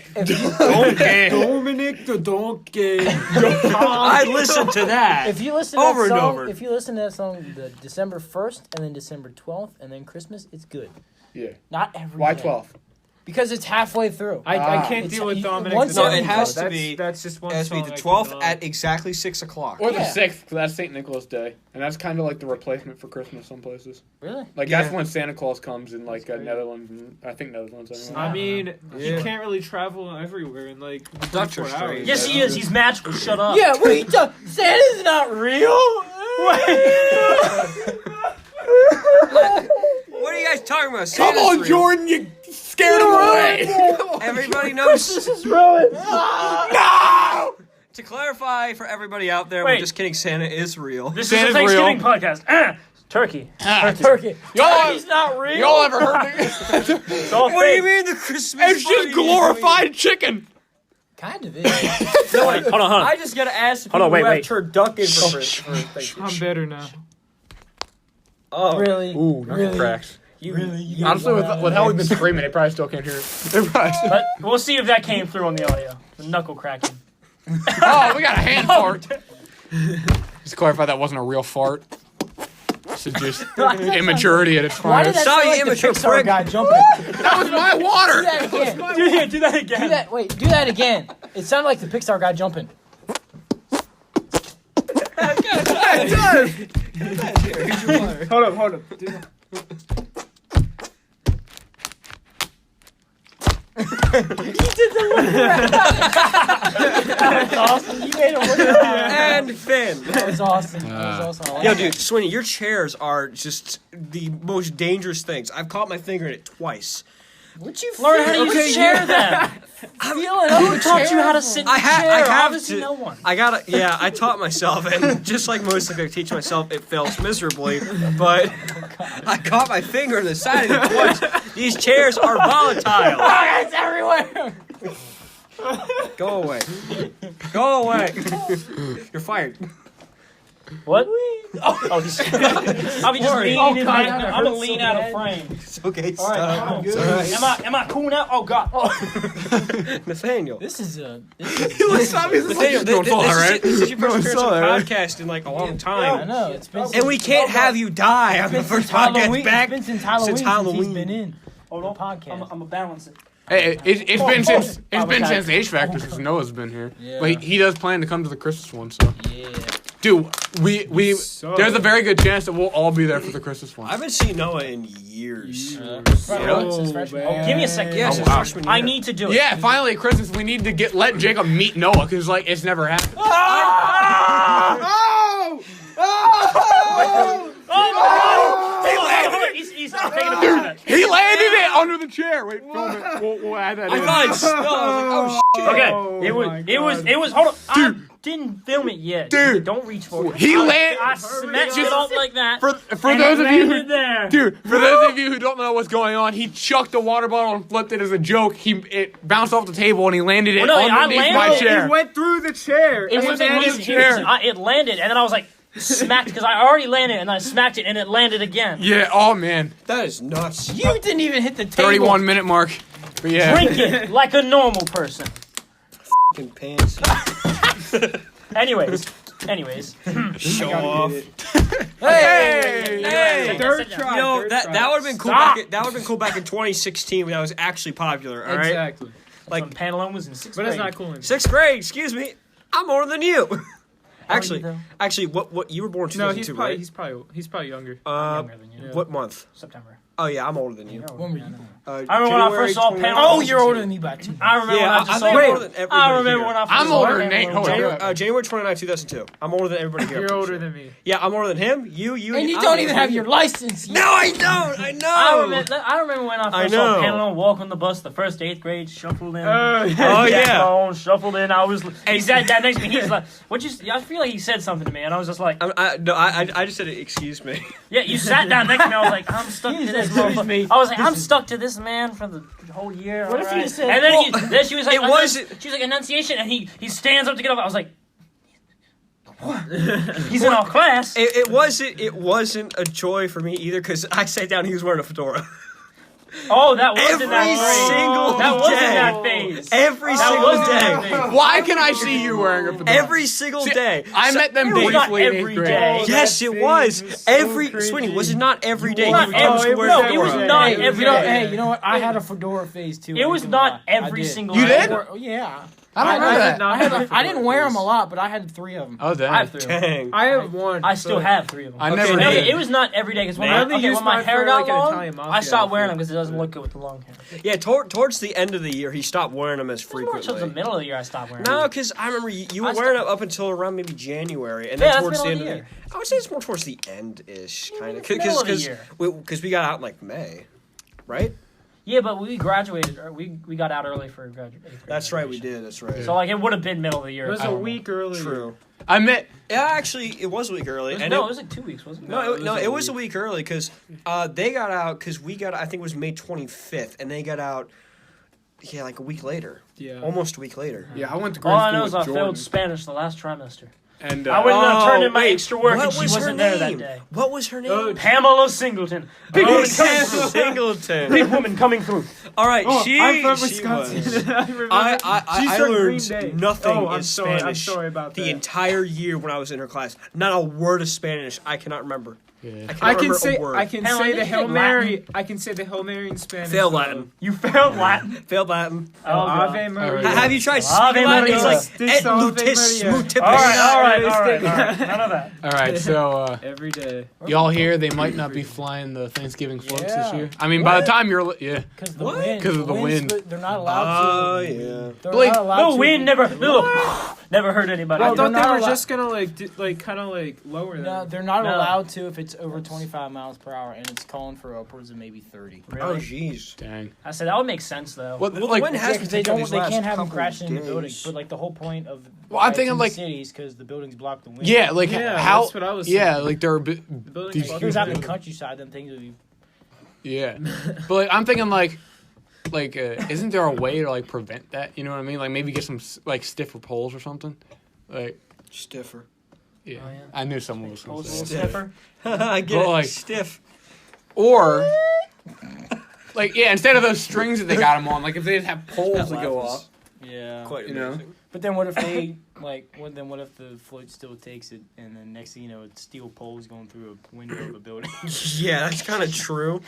Dominic the Donkey. I listened to that. if you listen to Over that and song, over. if you listen to that song, the December 1st and then December 12th and then Christmas, it's good. Yeah. Not every Why day. 12? Because it's halfway through. I can't It's- deal with you- Dominic. once the No, every- it Donkey. has to be. That's just one It has to be song the I 12th cannot. at exactly 6 o'clock. Or the Yeah. 6th, because that's St. Nicholas Day. And that's kind of like the replacement for Christmas some places. Really? Like, Yeah. that's when Santa Claus comes in, like, Netherlands. And, I think Netherlands, anyway. I mean, Yeah. he can't really travel everywhere in like Dutch are 24 strange. hours. Yes, he is. He's magical. Shut up. Yeah, what are you talking? Santa's not real. What are you guys talking about? Come Santa's on, real. Jordan, you scared him away! Everybody knows. This is ruined. No! To clarify for everybody out there, Wait. we're just kidding. Santa is real. This Santa's is a Thanksgiving real. podcast. Turkey. Turkey. Y'all, Turkey's not real. y'all ever heard of it? It's all What do you fake. mean the Christmas? It's just party is glorified chicken! Kind of is. Hold on. I just gotta ask Hold on, people who wait. have turducken for Thanksgiving. I'm better now. Oh, Really? Ooh, Really? cracks. you Honestly, with how we've been screaming, they probably still can't hear it. They probably still- But we'll see if that came through on the audio. The knuckle cracking. Oh, we got a hand fart. Just to clarify, that wasn't a real fart. This is just immaturity at its Why did finest. that Sorry, sound like the immature Pixar prick. guy jumping? That was my Do water! that again. Do that again. Do that. Wait. Do that again. It sounded like the Pixar guy jumping. Hold up. That was awesome. You made it look around. And Finn. That was awesome. That was awesome. I like Yo, it. dude, Sweeney, your chairs are just the most dangerous things. I've caught my finger in it twice. What'd you Learn how to feel? use a chair then. Who taught you how to sit in a I chair? have Obviously to. no one. I taught myself, and just like most things I teach myself, it fails miserably. But I caught my finger in the side of it twice. These chairs are volatile. It's everywhere. Go away. Go away. You're fired. What? I'll be just leaning in. I'm gonna lean out of frame. It's okay. All right, Stop. it's all right. Am I cool now? Oh God. Nathaniel. This is Nathaniel, this is your first appearance on the podcast in like a long I time. know. It's been And we can't have you die on the first podcast back. It's been since Halloween. Halloween. Since he's been in. Hold on. Podcast. I'm gonna balance it. Hey, it's been since okay. the H Factor since Noah's been here. Yeah. But he does plan to come to the Christmas one, so. Yeah. Dude, there's a very good chance that we'll all be there for the Christmas one. I haven't seen Noah in years. Since freshman. man. Give me a second. Yeah, Oh, since wow. freshman year. I need to do it. Yeah, finally at Christmas we need to let Jacob meet Noah because like it's never happened. He's taking a minute. He landed it under the chair. Wait, film it. We'll add that I in. thought it snuck. I was like, oh shit. Okay, Oh it was. Hold on, I didn't film it yet. Dude. Don't reach for it. He landed. I smacked it up like that. For and those it of you landed there. Dude, for those of you who don't know what's going on, he chucked a water bottle and flipped it as a joke. It bounced off the table and he landed it Well, no, I underneath my landed- chair. It went through the chair. It was landed in the chair. It landed, and then I was like smacked because I already landed, and I smacked it, and it landed again. Yeah, oh man. That is nuts. You didn't even hit the table. 31-minute mark. But yeah. Drink it like a normal person. Fucking pants. Anyways. Show off. Hey! Third try. You know third that try. that would have been cool. That would have been cool back in 2016 when I was actually popular. All right. Exactly. Like Pantalone was in 6th But grade. it's not cool anymore. 6th grade. Excuse me. I'm older than you. Are you though? Actually, what you were born in No, 2002, right? he's probably younger. Younger than you. What month? September. Oh yeah, I'm older than you. When were you born? I remember when I first saw January Pam. Oh, you're older than me by 2 months. I remember Yeah, when I just I saw think I'm Pam. older than everybody I remember here. when I first I'm saw older than Pam. Nate. Hold on. January 29, 2002. I'm older than everybody here. You're I'm older pretty than sure. me. Yeah, I'm older than him. You. And you I'm don't older even than have you. your license yet. No, I don't. I know. I remember when I I first saw know. Pantalone walk on the bus the first 8th grade, shuffled in. Oh Jack yeah. Malone shuffled in. I was. He sat down next to me. He's like, "What you?" I feel like he said something to me, and I was just like, I just said excuse me. "Yeah." You sat down next to me. I was like, "I'm stuck to this motherfucker." I was like, "I'm stuck to this man for the whole year." What if alright. you said- And then she was like, it wasn't- She was like enunciation, and he stands up to get up. I was like, "What?" He's in our class. It wasn't a joy for me either because I sat down and he was wearing a fedora. Oh, that wasn't Every that phase. single That wasn't day. that phase. Every That single wasn't that day. phase. Why can I see you wearing a fedora? Every single day. I met them It was not briefly in every 8th grade. day. Yes, that it phase was. was so Every cringy. Sweeney, was it not every day? Not You would come to every- school wearing no, a it was fedora? not It was every You know, day. hey, you know what? I had a fedora phase too. It was not every I did. single You day. did? Oh, yeah. I don't remember that. I didn't wear them a lot, but I had 3 of them. Oh, I have damn. 3 of them. Dang. I have one. I still have 3 of them. I never No, did. it was not every day because when, I only used when my mine hair for, got like, an long, Italian mafia I stopped wearing them outfit. because it doesn't look good with the long hair. Yeah, towards the end of the year, he stopped wearing them as It was more towards the frequently. middle of the year I stopped wearing No, them. because I remember you I were wearing it up until around maybe January, and then Yeah, that's towards the end middle of of the the year. I would say it's more towards the end-ish, kind of. middle of the year. Because we got out in like May, right? Yeah, but we graduated. Or we got out early for graduation. That's right, we did. That's right. So like it would have been middle of the year. It was I a don't know. week earlier. True. I met. Yeah, actually, it was a week early. It was, and no, it was like 2 weeks, wasn't it? No, it was a week early because they got out because we got. I think it was May 25th, and they got out. Yeah, like a week later. Yeah. Almost a week later. Yeah, I went to All grade I school know is with I Jordan. failed Spanish the last trimester. And I wouldn't have turned in my wait, extra work, what and she was her wasn't there that name? day. What was her name? Pamela Singleton, big woman coming through. Singleton. Big woman coming through. All right, Oh, she. I'm from she Wisconsin. was- I remember. I She's from learned Green Bay. nothing Oh, I'm in sorry. Spanish I'm sorry about the that. entire year when I was in her class. Not a word of Spanish. I cannot remember. Yeah. I can remember a say word. I can Hell, say I the think Hail Latin. Mary. I can say the Hail Mary in Spanish. Fail though. Latin. You failed Latin. Failed Latin. Oh, God. Ave Maria. Yeah. Have you tried Ave speaking Latin? It's Maria. like This et Ave lutis Maria. mutipis. All right. None of that. All right, so Every day. y'all here, they might not be flying the Thanksgiving floats this Yeah. year. I mean, by the time you're Because the What? wind. 'Cause of the wind's- wind. They're not allowed Oh, to. yeah. They're Blake, not allowed No to. wind never hurt anybody. I they're thought they not were allo- just gonna kind of lower them. No, they're not No. allowed to if it's over 25 miles per hour, and it's calling for upwards of maybe 30. Oh, Really? jeez. dang. I said that would make sense though. What, Well, like, when Yeah, has because they been don't. They last can't have them couple crashing into days. buildings. But like the whole point of Well, I'm riots thinking, in like- cities because the buildings block the wind. yeah, like Yeah, how? that's what I was yeah, saying. like there are The building's these If fucking it was out in the buildings. countryside, then things would be. Yeah, but like, I'm thinking like isn't there a way to like prevent that? You know what I mean? Like maybe get some like stiffer poles or something. Like Stiffer. yeah, Oh, yeah. I knew someone was gonna Poles a say little that. stiffer. I get Well, it. like- Stiff. Or like yeah, instead of those strings that they got them on, like if they just have poles that go up. Yeah. Quite You know? amazing. But then what if they then what if the float still takes it, and then next thing you know, it's steel poles going through a window of a building. Yeah, that's kind of true.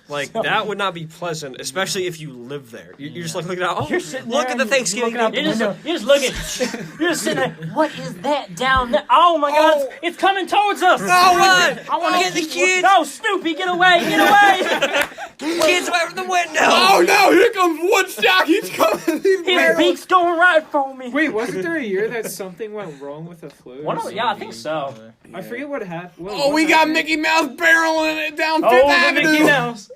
Like, that would not be pleasant, especially if you live there. You're just like looking out, oh, You're sitting look there at the and Thanksgiving. looking out Day. the window. You're just looking. You're just sitting there. What is that down there? Oh my God! It's coming towards us. Oh, what? I want to Get the kids. No, Snoopy, get away! Get away! Kids away from the window. Oh no! Here comes Woodstock. He's coming. His beak's going right for me. Wait, wasn't there a year that something went wrong with a float? One or of, yeah, I something? think so. I forget what happened. Oh, we got Mickey Mouse barreling it down Fifth Oh, the Avenue. Mickey Mouse.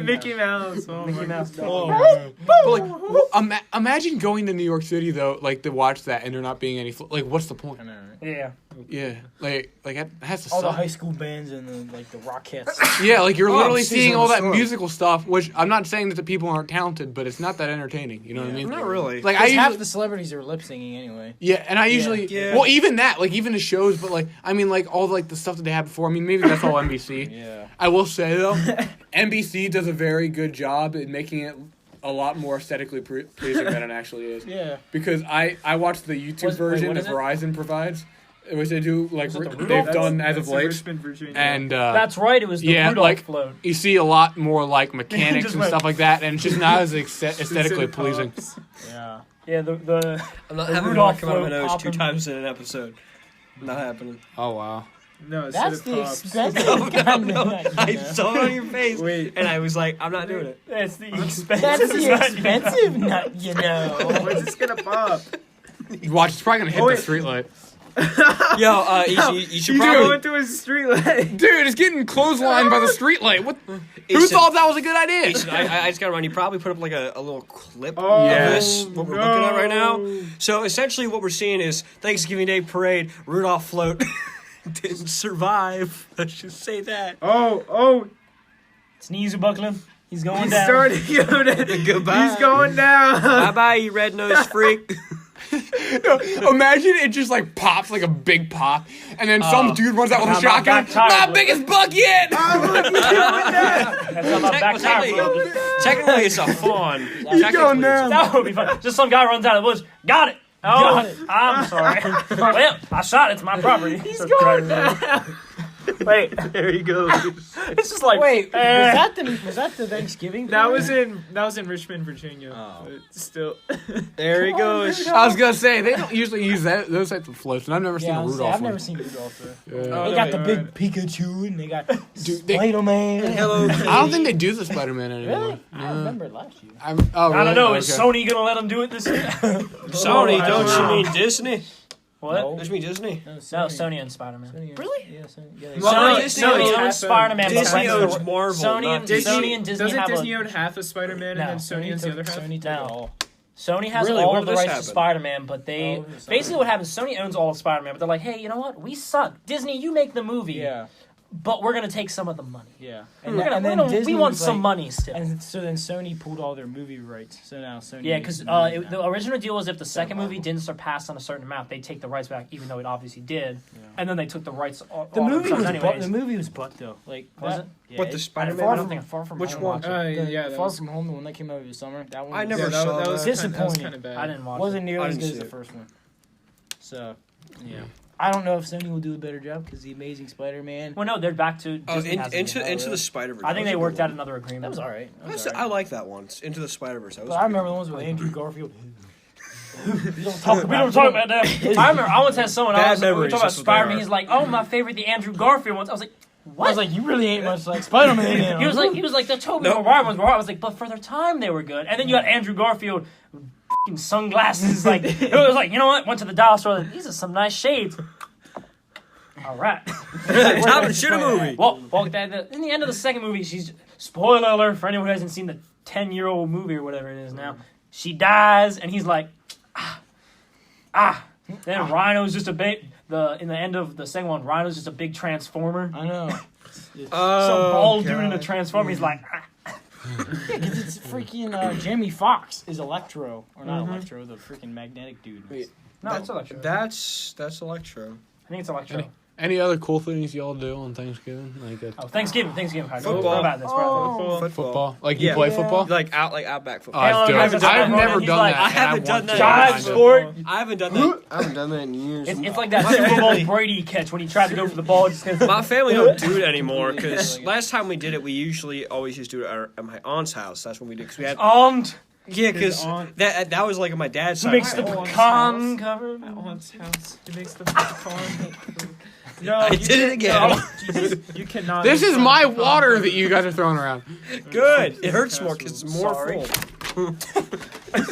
Mickey Mouse. Oh, Mickey Mouse. But like, imagine going to New York City though, like to watch that, and there not being any. Like, what's the point? I know, right? Yeah. Yeah, like that has to All the suck. high school bands and the Rockettes. Yeah, like you're Oh, literally Season seeing of all the that Storm. musical stuff, which I'm not saying that the people aren't talented, but it's not that entertaining. You know what I mean? Not really. Like I Because half usually, the celebrities are lip singing anyway. yeah, and I usually, Yeah. well, even that, like even the shows, but like I mean, like all like the stuff that they had before. I mean, maybe that's all NBC. Yeah. I will say though, NBC does a very good job in making it a lot more aesthetically pleasing than it actually is. Yeah. Because I watched the YouTube Wait, version what that is it? Verizon provides, which they do like Was it the they've Rudolph? done as of That's in late, Richmond, Virginia. and That's right. It was the yeah, Rudolph like- float. you see a lot more like mechanics Just and went- stuff like that, and it's just not as aesthetically Instead of pleasing. pops. Yeah. Yeah, the I'm not the having Rudolph Rudolph come out of my float nose popping. 2 times in an episode. Not happening. Oh wow! No, instead That's of the pops. expensive kind of nut, I you know? saw it on your face, Wait. and I was like, I'm not doing it. That's the expensive. That's the nut. expensive nut, you know. When's this gonna pop? You watch, it's probably gonna hit Oh, the wait. streetlight. Yo, you should He's probably. going through his street light. Dude, it's getting clotheslined by the streetlight. What? Who Easton, thought that was a good idea? Easton, I just got to remind you, probably put up like a little clip Oh, Yeah. of this, what we're looking at right now. So essentially what we're seeing is Thanksgiving Day parade, Rudolph float didn't survive. Let's just say that. Oh, His knees are buckling. He's going he's down. starting. Goodbye. He's going down. Bye-bye, you red-nosed freak. No, imagine it just like pops like a big pop, and then some dude runs out with a I'm shotgun. not tired, My biggest buck yet! That's how my back tire broke. Technically, it's a fawn. Technically, going it's a down. That would be fun. Just some guy runs out of the woods. Got it. Oh, Got it. I'm sorry. Well, I shot it. It's my property. He's going down. Wait, There you go. it's just like Wait, was that the Thanksgiving? That was in Richmond, Virginia. Oh. But still. There he goes. I was gonna say they don't usually use those types of floats, and I've never seen Yeah, a Rudolph I've never one. seen Rudolph. Though. Yeah. Oh, They got the yeah, big Pikachu, and they got they- Spider-Man. Hello. I don't think they do the Spider-Man anymore. Really? I remember it last year. I I don't know. Okay. Is Sony gonna let him do it this year? Sony, don't you mean Disney? What? No. Don't you mean Disney? No, No, Sony and Spider-Man. Really? Yeah, Sony. Yeah, Well, Sony, no, Disney Sony owns owns Spider-Man. but Disney rights owns to- Marvel, Sony not and Disney. Sony and Disney Doesn't have Disney a, own half of Spider-Man No. and then Sony owns the other half? Sony took No. it all. Sony has Really? all When of the did this rights happen? to Spider-Man, but they Oh, sorry. basically what happens. Sony owns all of Spider-Man, but they're like, hey, you know what? We suck. Disney, you make the movie, Yeah, but we're gonna take some of the money. yeah. We want some money still. And so then Sony pulled all their movie rights. So now Sony. Yeah, makes because the movie now. the original deal was if the second movie didn't surpass on a certain amount, they take the rights back, even though it obviously did. Yeah. And then they took the rights. The movie was anyways. the movie was butt though. Like Was that- it? Yeah, What, the Spider-Man Far one? from, far from Which home. one? Yeah, that Far was- from Home, the one that came out over the summer. That one. I was- never Yeah, saw that was Disappointing. kind of bad. I didn't watch wasn't it. nearly I as didn't good as see the it. first one. So, yeah. I don't know if Sony will do a better job because the Amazing Spider-Man. Well, no, they're back to Disney has it again. Into the Spider-Verse. I think they worked out another agreement. That was all right. I like that one. Into the Spider-Verse. But I remember the ones with Andrew Garfield. We don't talk about that. I remember I once had someone else. We were talking about Spider-Man. He's like, "Oh, my favorite, the Andrew Garfield ones." I was like, "What?" I was like, "You really ain't much like Spider-Man." He was like, "The Tobey Maguire ones were hard." I was like, "But for their time, they were good." And then you got Andrew Garfield, f***ing sunglasses. Like it was like, you know what? Went to the dollar store. Like, these are some nice shades. All right. Time to shoot a movie. Well, in the end of the second movie, she's spoiler alert for anyone who hasn't seen the 10-year-old movie or whatever it is now. She dies, and he's like, Then Rhino's just a big. In the end of the second one, Rhino's just a big transformer. I know. Some bald dude in a transformer. He's like, Yeah, because it's freaking Jamie Foxx is Electro, or not Electro, the freaking magnetic dude. Wait, No, it's Electro. That's Electro. I think it's Electro. Any other cool things y'all do on Thanksgiving? Thanksgiving. Football. What about this, bro? Football. Like you play football? Like outback football. Oh, Hey, I've Logan, never he's done like, that. I haven't done that. Jive sport. I haven't done that. I haven't done that in years. It's like that Super Bowl Brady catch when he tried to go for the ball. Just cause My family don't do it anymore because last time we did it, we always used to do it at my aunt's house. That's when we did because we had. Yeah, because that was like on my dad's side. Makes the pecan covered. At aunt's house. He makes the pecan. No, I did it again. You cannot. This is my water that you guys are throwing around. Good. It hurts more because it's more full.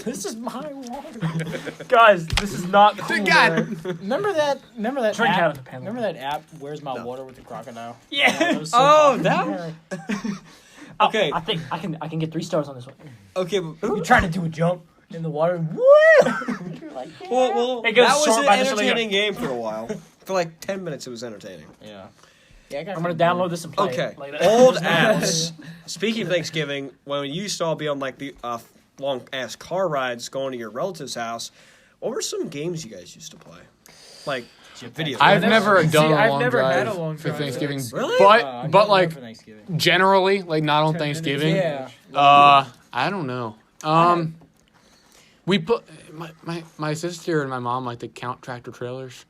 This is my water. Guys, this is not cool. God. Remember that Drink app? out of the pen. Remember that app? Where's my water with the crocodile? Yeah. That was so Oh, fun. that one? Okay. I think I can get 3 stars on this one. Okay. You're trying to do a jump in the water. Woo! You're like, yeah. Well, It goes that was short an by just entertaining game for a while. For like 10 minutes, it was entertaining. Yeah. Yeah, I'm gonna download this and play Okay. it. Like that. Old apps. Speaking of Thanksgiving, when we used to all be on like the long ass car rides going to your relative's house, what were some games you guys used to play? Like video. I've never done I've a long never had drive a long for drive. Thanksgiving, Really? but like for Thanksgiving. generally, like not on 10 minutes. Thanksgiving. Yeah. I don't know. We put my sister and my mom like to count tractor trailers.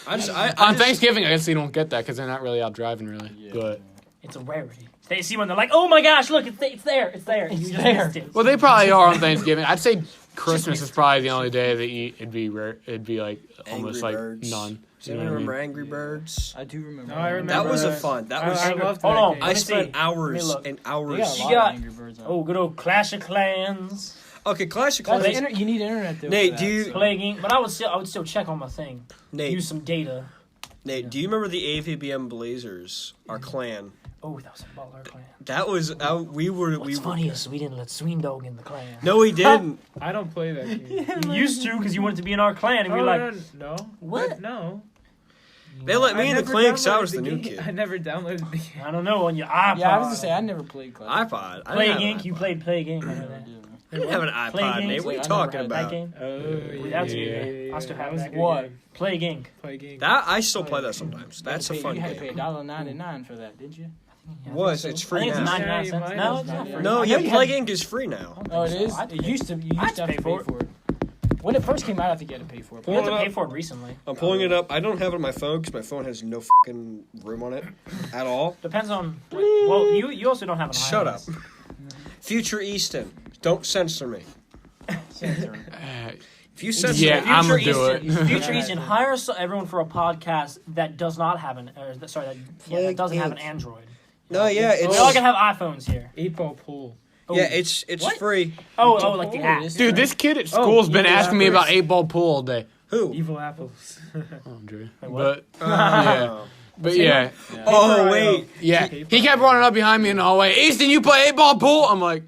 On Thanksgiving, I guess you don't get that because they're not really out driving, really. Yeah. But It's a rarity. They see one, they're like, "Oh my gosh, look, it's there, and you just missed it." well, they probably are on Thanksgiving. I'd say Christmas is probably the only day that it'd be rare. It'd be like almost Angry like Birds. none. Do you remember Angry Birds? I do remember. No, I remember. That was a fun. That was. I loved Hold that on. game. I Let me spent see. hours look. and They hours. got a You lot got- of Angry Birds on. Oh, good old Clash of Clans. Okay, Clash of That's Clans. you need internet though. Nate, for do that, you- so- Plaguing, but I would still check on my thing. Nate, Use some data. do you remember the AVBM Blazers? Our clan. Oh, that was a baller clan. That was we were. What's funny is we didn't let Sweendog in the clan. No, we didn't. I don't play that game. You used to because you wanted to be in our clan, and we were like, no. What? No. They let me I in the never clan because I downloaded was the new game. kid. I never downloaded the game. I don't know, on your iPod. Yeah, I was gonna say I never played Clash. iPod. I Plague didn't have Inc. an You iPod. played Plague Inc. I know that. I didn't have an iPod, Plague Nate. Inc. What are you I talking never had That about? game? Oh, That's yeah. good. I still have that. What? Plague Inc. Play game. That I still play that sometimes. That's a fun You had to pay game. $1.99 for that, didn't you? Was it's I free think it's now? 99 Yeah, cents. you No, might it's not as free. No, I yeah, know you Plague had- Inc is free now. Oh, it is. I'd It pay used to. You I'd used to have pay to for pay it. for it. When it first came out, I think you had to pay for it. We had to pay for it recently. I'm pulling it up. I don't have it on my phone because my phone has no fucking room on it at all. Depends on. Well, you also don't have an Shut up. iOS. Future Easton, don't censor me. If you censor Yeah, me, I'm gonna Future do it. Easton, Future Easton, hire everyone for a podcast that does not have that doesn't have an Android. no, yeah, We all it's can have iPhones here. 8-ball pool. Oh, yeah, it's What? free. oh, like the Oh, app. it is. Dude, this kid at school's been evil asking me apples. about 8-ball pool all day. Who? Evil apples. Oh, Drew. what? But yeah, but yeah, Oh wait, yeah. He kept running up behind me in the hallway. Easton, you play 8-ball pool? I'm like,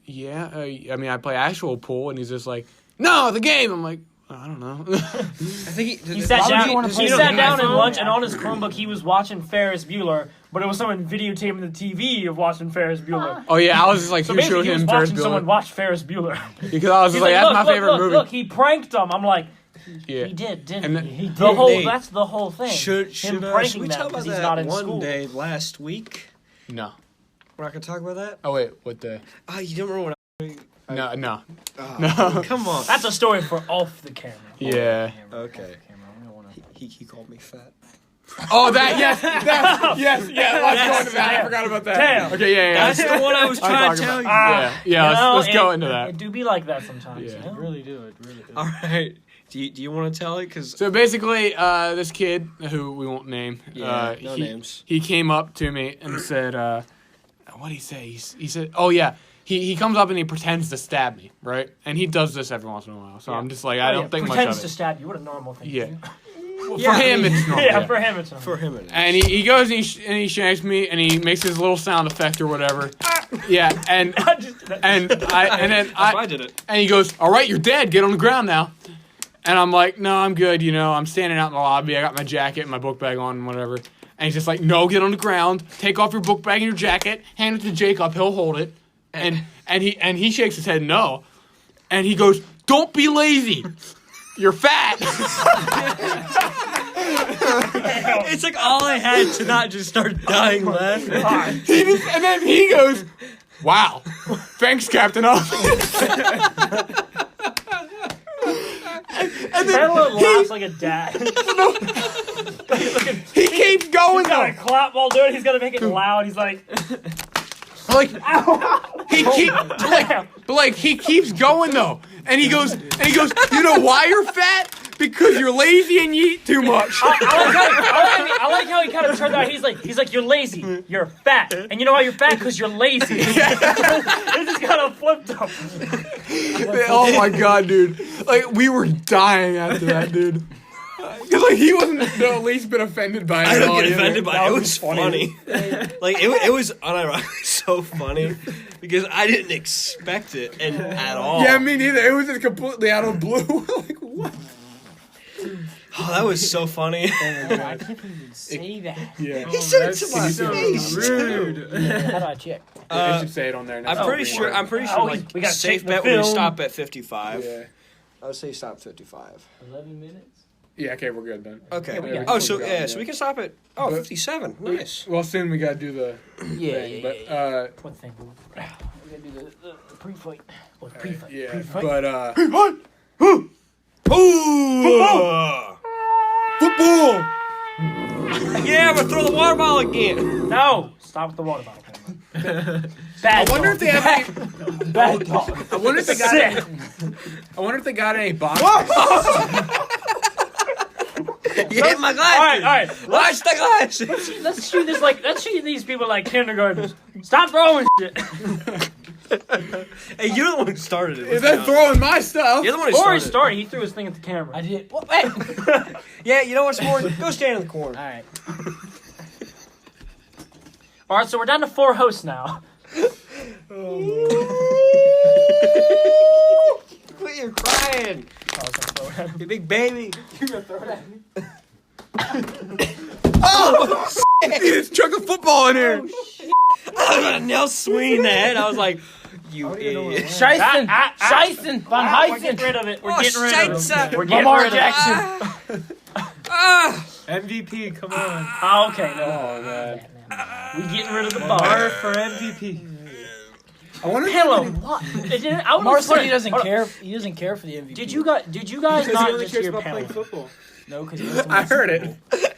yeah. I mean, I play actual pool, and he's just like, no, the game. I'm like, I don't know. I think He sat would you down. wanna He play sat the down at iPhone? lunch, and on his Chromebook, he was watching Ferris Bueller. But it was someone videotaping the TV of watching Ferris Bueller. Oh yeah, I was just like, So who showed basically, he was him Ferris watching someone Bueller? watch Ferris Bueller. Because I was He's just like, that's look, my look, favorite look, movie. Look, he pranked him. I'm like, Yeah. he did, didn't And he? then- The whole Nate, that's the whole thing. should him should pranking we them talk because about he's not that in one school. day last week? No. We're not gonna talk about that. Oh wait, what the? Oh, you don't remember when? No. Oh, No. Come on. That's a story for off the camera. Yeah. Okay. He called me fat. Oh, yes. Let's go into that. I forgot about that. Damn. Okay, yeah. That's the one I was trying to tell you. Let's go into that. It do be like that sometimes. Yeah. You know? Really do it. Really do. All right. Do you want to tell it? Cause So basically, this kid who we won't name, no names. He came up to me and said, "What did he say?" He said, "Oh yeah." He comes up and he pretends to stab me, right? And he does this every once in a while. So I'm just like, I don't think much of Pretends it. to stab you. What a normal thing. Yeah. To do. Well, for him, it's normal. Yeah, for him it's normal. For him, it is. And he goes and he shanks me and he makes his little sound effect or whatever. Yeah, and I just did that. I did it. and he goes, "All right, you're dead. Get on the ground now." And I'm like, "No, I'm good. You know, I'm standing out in the lobby. I got my jacket and my book bag on and whatever." And he's just like, "No, get on the ground. Take off your book bag and your jacket. Hand it to Jacob. He'll hold it." And he shakes his head no. And he goes, "Don't be lazy. You're fat." It's like all I had to not just start dying laughing. And then he goes, "Wow. Thanks, Captain Office." And then Carlo laughs like a dad. he keeps going He's gotta though. clap while doing it. He's gotta make it loud. He's like, Like he keeps going though. And he goes, "You know why you're fat? Because you're lazy and you eat too much." I like how he kind of turned out. He's like, "You're lazy. You're fat. And you know why you're fat? Because you're lazy." He just kind of flipped him. Oh my god, dude. Like, we were dying after that, dude. Like, he wasn't the least bit offended by it. I don't get either. offended by it. It was funny. Like, it was unironically so funny because I didn't expect it at all. Yeah, me neither. It was just completely out of blue. Like, what? Oh, that was so funny. I can't even say that. Yeah. He said it to my so face. rude. How do I check? They should say it on there. I'm pretty sure. Like, we gotta safe check the bet we film. stop at 55. Yeah. I would say stop 55. 11 minutes. Yeah, okay, we're good then. Okay. we got- Oh, so we can stop at 57. Nice. Well, soon we gotta do the thing, but What thing? We gotta do the pre-fight. Or pre-fight. yeah, Pre-fight. but Ooh! football. Yeah, I'm gonna throw the water ball again. No! Stop with the water bottle. Bad I wonder dog. if they have any. Bad dog. I wonder if they got Sick. any boxes. You hit my glasses. All right. Watch the glasses. Let's shoot this like. Let's shoot these people like kindergartners. Stop throwing shit. Hey, you're the one who started it. They're throwing my stuff. You're the one who Before he started started, he threw his thing at the camera. I did. What? Hey. it. Yeah, you know what's more? Go stand in the corner. All right. All right, so we're down to 4 hosts now. Quit your crying. I was gonna throw it at him. You big baby. You're gonna throw it at me? He just chucked a football in here. I was gonna nail Sweeney in the head. I was like, you idiot. Scheisten. Scheisten. Von We're getting Heisen. rid of it. We're Oh, getting rid of Scheisse. it. We're getting Lamar rid of Jackson. Ah! MVP, come on. Oh, okay. No. Oh man. We're getting rid of the R bar. for MVP. I wonder if Hello. What? I was Lamar said wondering- he doesn't hold on. care. He doesn't care for the MVP. Did you guys Because he not only just cares hear about playing Pamela? football. No, because he doesn't. I heard it.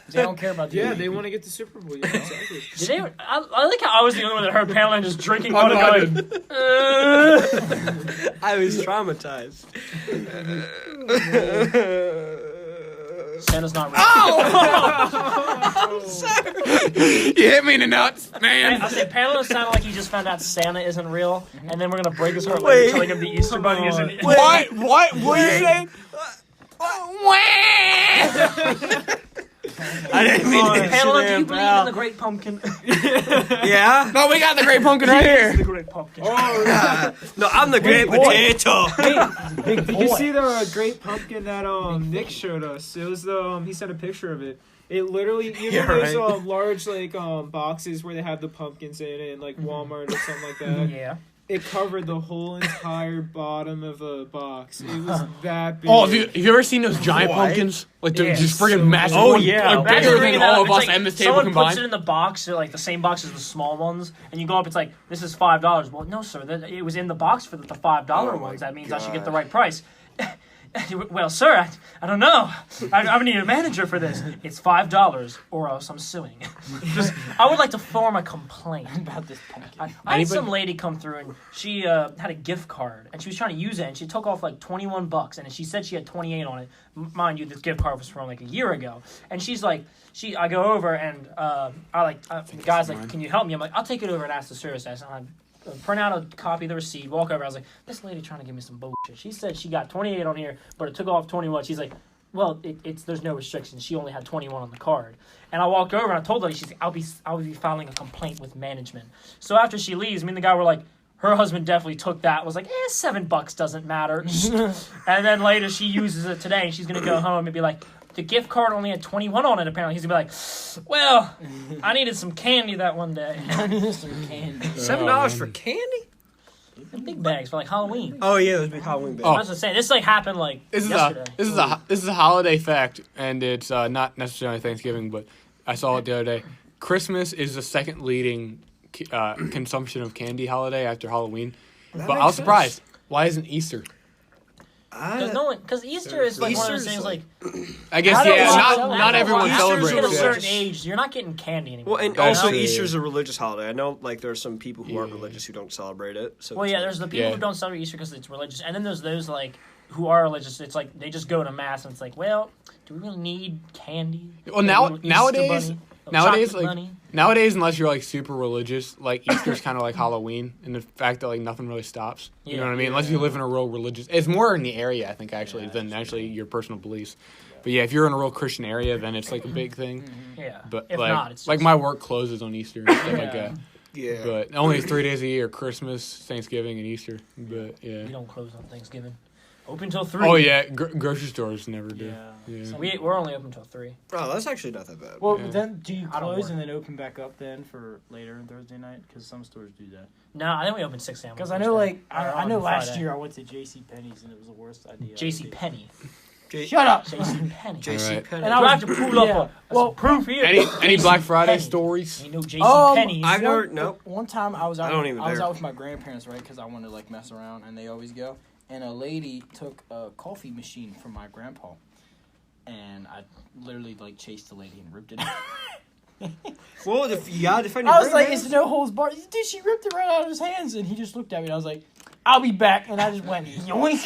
They don't care about the Yeah, MVP. they want to get the Super Bowl. Yeah, exactly. Did they? I like how I was the only one that heard Pamela and just drinking Oh, water no, I going. I was traumatized. Santa's not real. You hit me in the nuts, man. I say Pamela sounded like he just found out Santa isn't real, and then we're gonna break his heart Wait. later telling him the Easter Bunny isn't. What? What are you saying? I didn't mean to hit Pamela, you do you there, believe in pal. the Great Pumpkin? Yeah? No, we got the great pumpkin right here. The Great Pumpkin. No, I'm the great boy. potato. Big Did boy. you see the Great Pumpkin that Nick showed us? It was the he sent a picture of it. It literally, you know, Yeah, those right. large like boxes where they have the pumpkins in it, in, like Walmart or something like that. Yeah. It covered the whole entire bottom of the box. It was that big. Oh, have you ever seen those giant What? pumpkins? Like they're Yeah, just friggin' so massive. Oh, ones, yeah. like Imagine bigger bringing than that all up. of It's us like and this table someone puts it combined. in the box, so like the same box as the small ones, and you go up. It's like this is $5. Well, no, sir, it was in the box for the $5 Oh, my ones. That means I should get the God. right price. Well, sir, I don't know. I need a manager for this. It's $5 or else I'm suing. I would like to form a complaint about this pumpkin. I had some lady come through and she had a gift card and she was trying to use it and she took off like $21 and she said she had 28 on it. Mind you, this gift card was from like a year ago. And she's like, I go over and the guy's like, can you help me? I'm like, I'll take it over and ask the service desk. And I print out a copy of the receipt, walk over. I was like, this lady trying to give me some bullshit. She said she got 28 on here, but it took off 21. She's like, well, there's no restrictions. She only had 21 on the card. And I walked over and I told her, she's like, I'll be filing a complaint with management. So after she leaves, me and the guy were like, her husband definitely took that. Was like, $7 doesn't matter. And then later she uses it today and she's gonna go home and be like, the gift card only had 21 on it, apparently. He's going to be like, well, I needed some candy that one day. I needed some candy. $7 for candy? Big bags for, like, Halloween. Oh, yeah, those big Halloween bags. I was just saying, this, like, happened, like, yesterday. This is a holiday fact, and it's not necessarily Thanksgiving, but I saw it the other day. Christmas is the second leading consumption of candy holiday after Halloween. But I was surprised. Why isn't Easter? Because Easter is like one of those things like I guess not everyone celebrates. At a certain age, you're not getting candy anymore. Well, and also Easter's a religious holiday. I know like there are some people who aren't religious who don't celebrate it. So well, there's the people who don't celebrate Easter because it's religious, and then there's those like who are religious. It's like they just go to mass, and it's like, well, do we really need candy? Well, nowadays, unless you're like super religious, like Easter's kind of like Halloween, in the fact that like nothing really stops. You know what I mean? Unless you live in a real religious, it's more in the area, I think, actually, than actually your personal beliefs. But yeah, if you're in a real Christian area, then it's like a big thing. Yeah. But if like, not, it's just... like my work closes on Easter and stuff like that. Yeah. But only 3 days a year: Christmas, Thanksgiving, and Easter. But yeah. We don't close on Thanksgiving. Open till 3. Oh yeah, grocery stores never do. Yeah. So we're only open till 3. Oh, that's actually not that bad. Well, then do you close and then open back up then for later on Thursday night? Because some stores do that. No, I think we open 6 a.m. Because I know, like, I know last year I went to J.C. Penney's and it was the worst idea. J.C. Penney. Shut up, J.C. Penney. J.C. Penney. And I would have to pull up a proof here. Any Black Friday stories? Ain't no J.C. Penney's. I've never. Nope. One time I was out. I was out with my grandparents, right? Because I wanted to like mess around, and they always go. And a lady took a coffee machine from my grandpa, and I literally like chased the lady and ripped it out. Well, you gotta defend your I was like, grandparents. it's no holds barred. Dude, she ripped it right out of his hands, and he just looked at me, and I was like, I'll be back, and I just went yoink.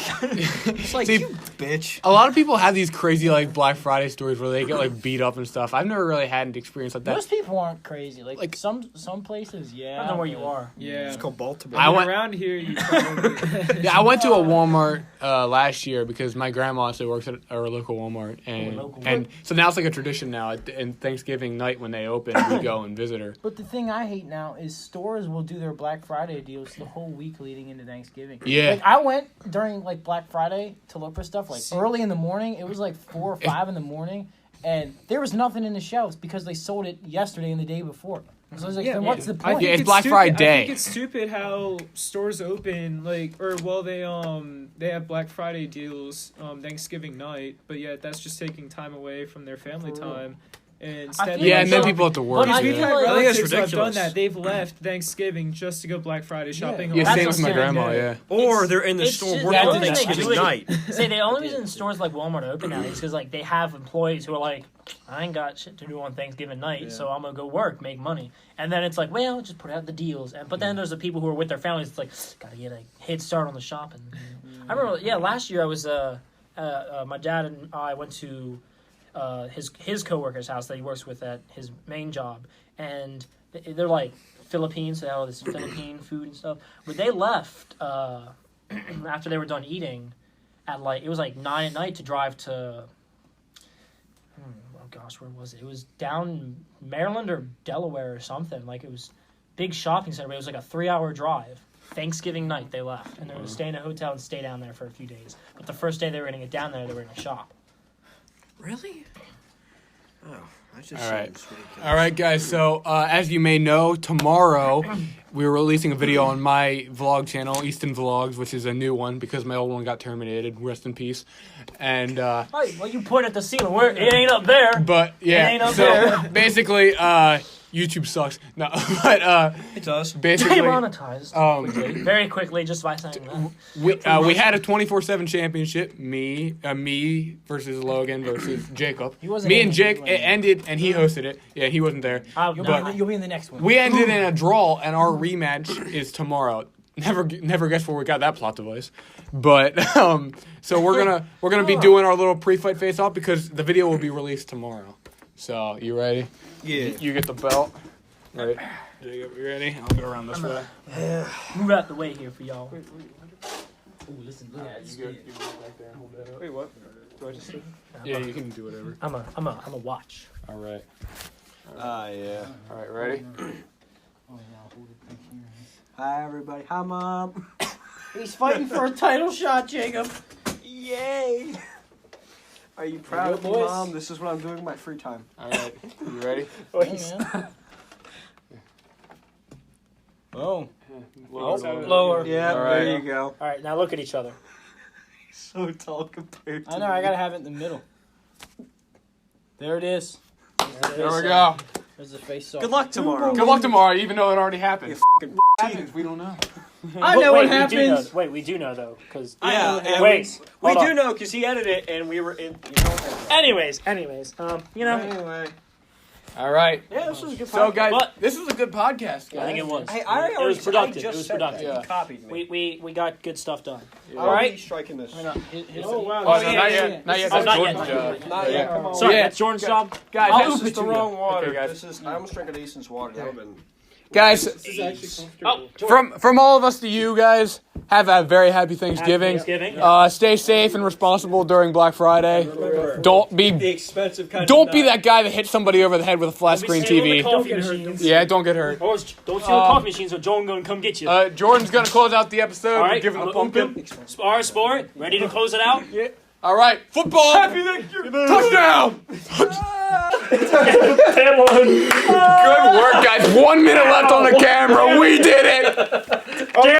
It's like, See, you bitch. A lot of people have these crazy like Black Friday stories where they get like beat up and stuff. I've never really had an experience like that. Most people aren't crazy. Like some places, yeah. I don't know where you are. Yeah. It's called Baltimore. I went around here. You probably... Yeah, I went to a Walmart last year because my grandma actually works at our local Walmart, and so now it's like a tradition now. And Thanksgiving night when they open, we go and visit her. But the thing I hate now is stores will do their Black Friday deals the whole week leading into Thanksgiving. Yeah. Like I went during like Black Friday to look for stuff like early in the morning. It was like 4 or 5 in the morning, and there was nothing in the shelves because they sold it yesterday and the day before. So I was like, then what's the point? It's Black Friday day. I think it's stupid how stores open they have Black Friday deals Thanksgiving night, but yet that's just taking time away from their family time. And instead, and then people have to work. But We've had I think relatives who have done that. They've left Thanksgiving just to go Black Friday shopping. Yeah, same That's with my what grandma. Yeah. Or they're in the store working Thanksgiving night. Say the only reason stores like Walmart are open now is because like they have employees who are like, I ain't got shit to do on Thanksgiving night, so I'm gonna go work, make money. And then it's like, well, just put out the deals. But then there's the people who are with their families. It's like, gotta get a head start on the shopping. I remember, last year I was my dad and I went to his coworker's house that he works with at his main job, and they're like Philippines, so they have all this Philippine food and stuff. But they left after they were done eating at like it was like 9 at night to drive to. Oh gosh, where was it? It was down Maryland or Delaware or something. Like it was big shopping center. But it was like a 3-hour drive. Thanksgiving night they left, and they were going to stay in a hotel and stay down there for a few days. But the first day they were going to get down there, they were going to shop. Really? Oh, All right, guys. So as you may know, tomorrow we're releasing a video on my vlog channel, Easton Vlogs, which is a new one because my old one got terminated. Rest in peace. And Well, you point at the ceiling. It ain't up there. but yeah, It ain't up so there. basically, YouTube sucks. No, but It does. basically, Demonetized. Very quickly, just by saying that. we had a 24/7 championship. Me versus Logan versus Jacob. wasn't Me in and it, Jake. anyway. It ended, and he hosted it. Yeah, he wasn't there. You'll be in the next one. We ended in a draw, and our rematch is tomorrow. Never guess where we got that plot device, but so we're gonna be doing our little pre-fight face-off because the video will be released tomorrow. So you ready? Yeah. You get the belt. Right. You ready? I'll go around this way. Move out the way here for y'all. Ooh, listen, look at this. Wait, what? Do I just sit? Yeah, you can do whatever. I'm a watch. All right. Yeah. All right. Ready? Hi, everybody. Hi, Mom. He's fighting for a title shot, Jacob. Yay! Are you proud of me, boys. Mom? This is what I'm doing in my free time. All right. You ready? Hey, man. Oh. Lower. Yeah, All right. there you go. All right, now look at each other. So tall compared to I know, I gotta have it in the middle. There it is. There we go. There's the face off. Good luck tomorrow. Good luck tomorrow, even though it already happened. You fucking Happens, we don't know. I know what we do know. happens. Wait, we do know though, because Yeah, wait, we hold do on. know because he edited it and we were in. Anyways, Anyway. All right. Yeah, this was a good. So, guys, But- this was a good podcast, guys. I think it was. Hey, I It already was productive. I just It was said productive. that. Yeah. He copied me. We got good stuff done. All right, striking this. Oh, wow. Oh, no, Yeah, not yeah, yet. Not yet. Oh, That's not Jordan's yet. job. Not yet. Come on. Sorry, Yeah. that's Jordan's job. Guys, I'll that's- This is the wrong water. Okay, guys. This is. I almost drank an Easton's water. That would have been. guys, This is actually comfortable. from all of us to you guys, have a very happy Thanksgiving. Thanksgiving. Stay safe and responsible during Black Friday. Remember, Don't the be expensive kind. don't of be nut. that guy that hits somebody over the head with a flat screen TV. Yeah, don't get hurt. Don't steal the coffee machine, so Jordan gonna come get you. Jordan's gonna close out the episode. All right, Give him I'm the a pumpkin. All right, sport. Ready to close it out? All right, football. Touchdown. Good work, guys. 1 minute left on the camera. We did it.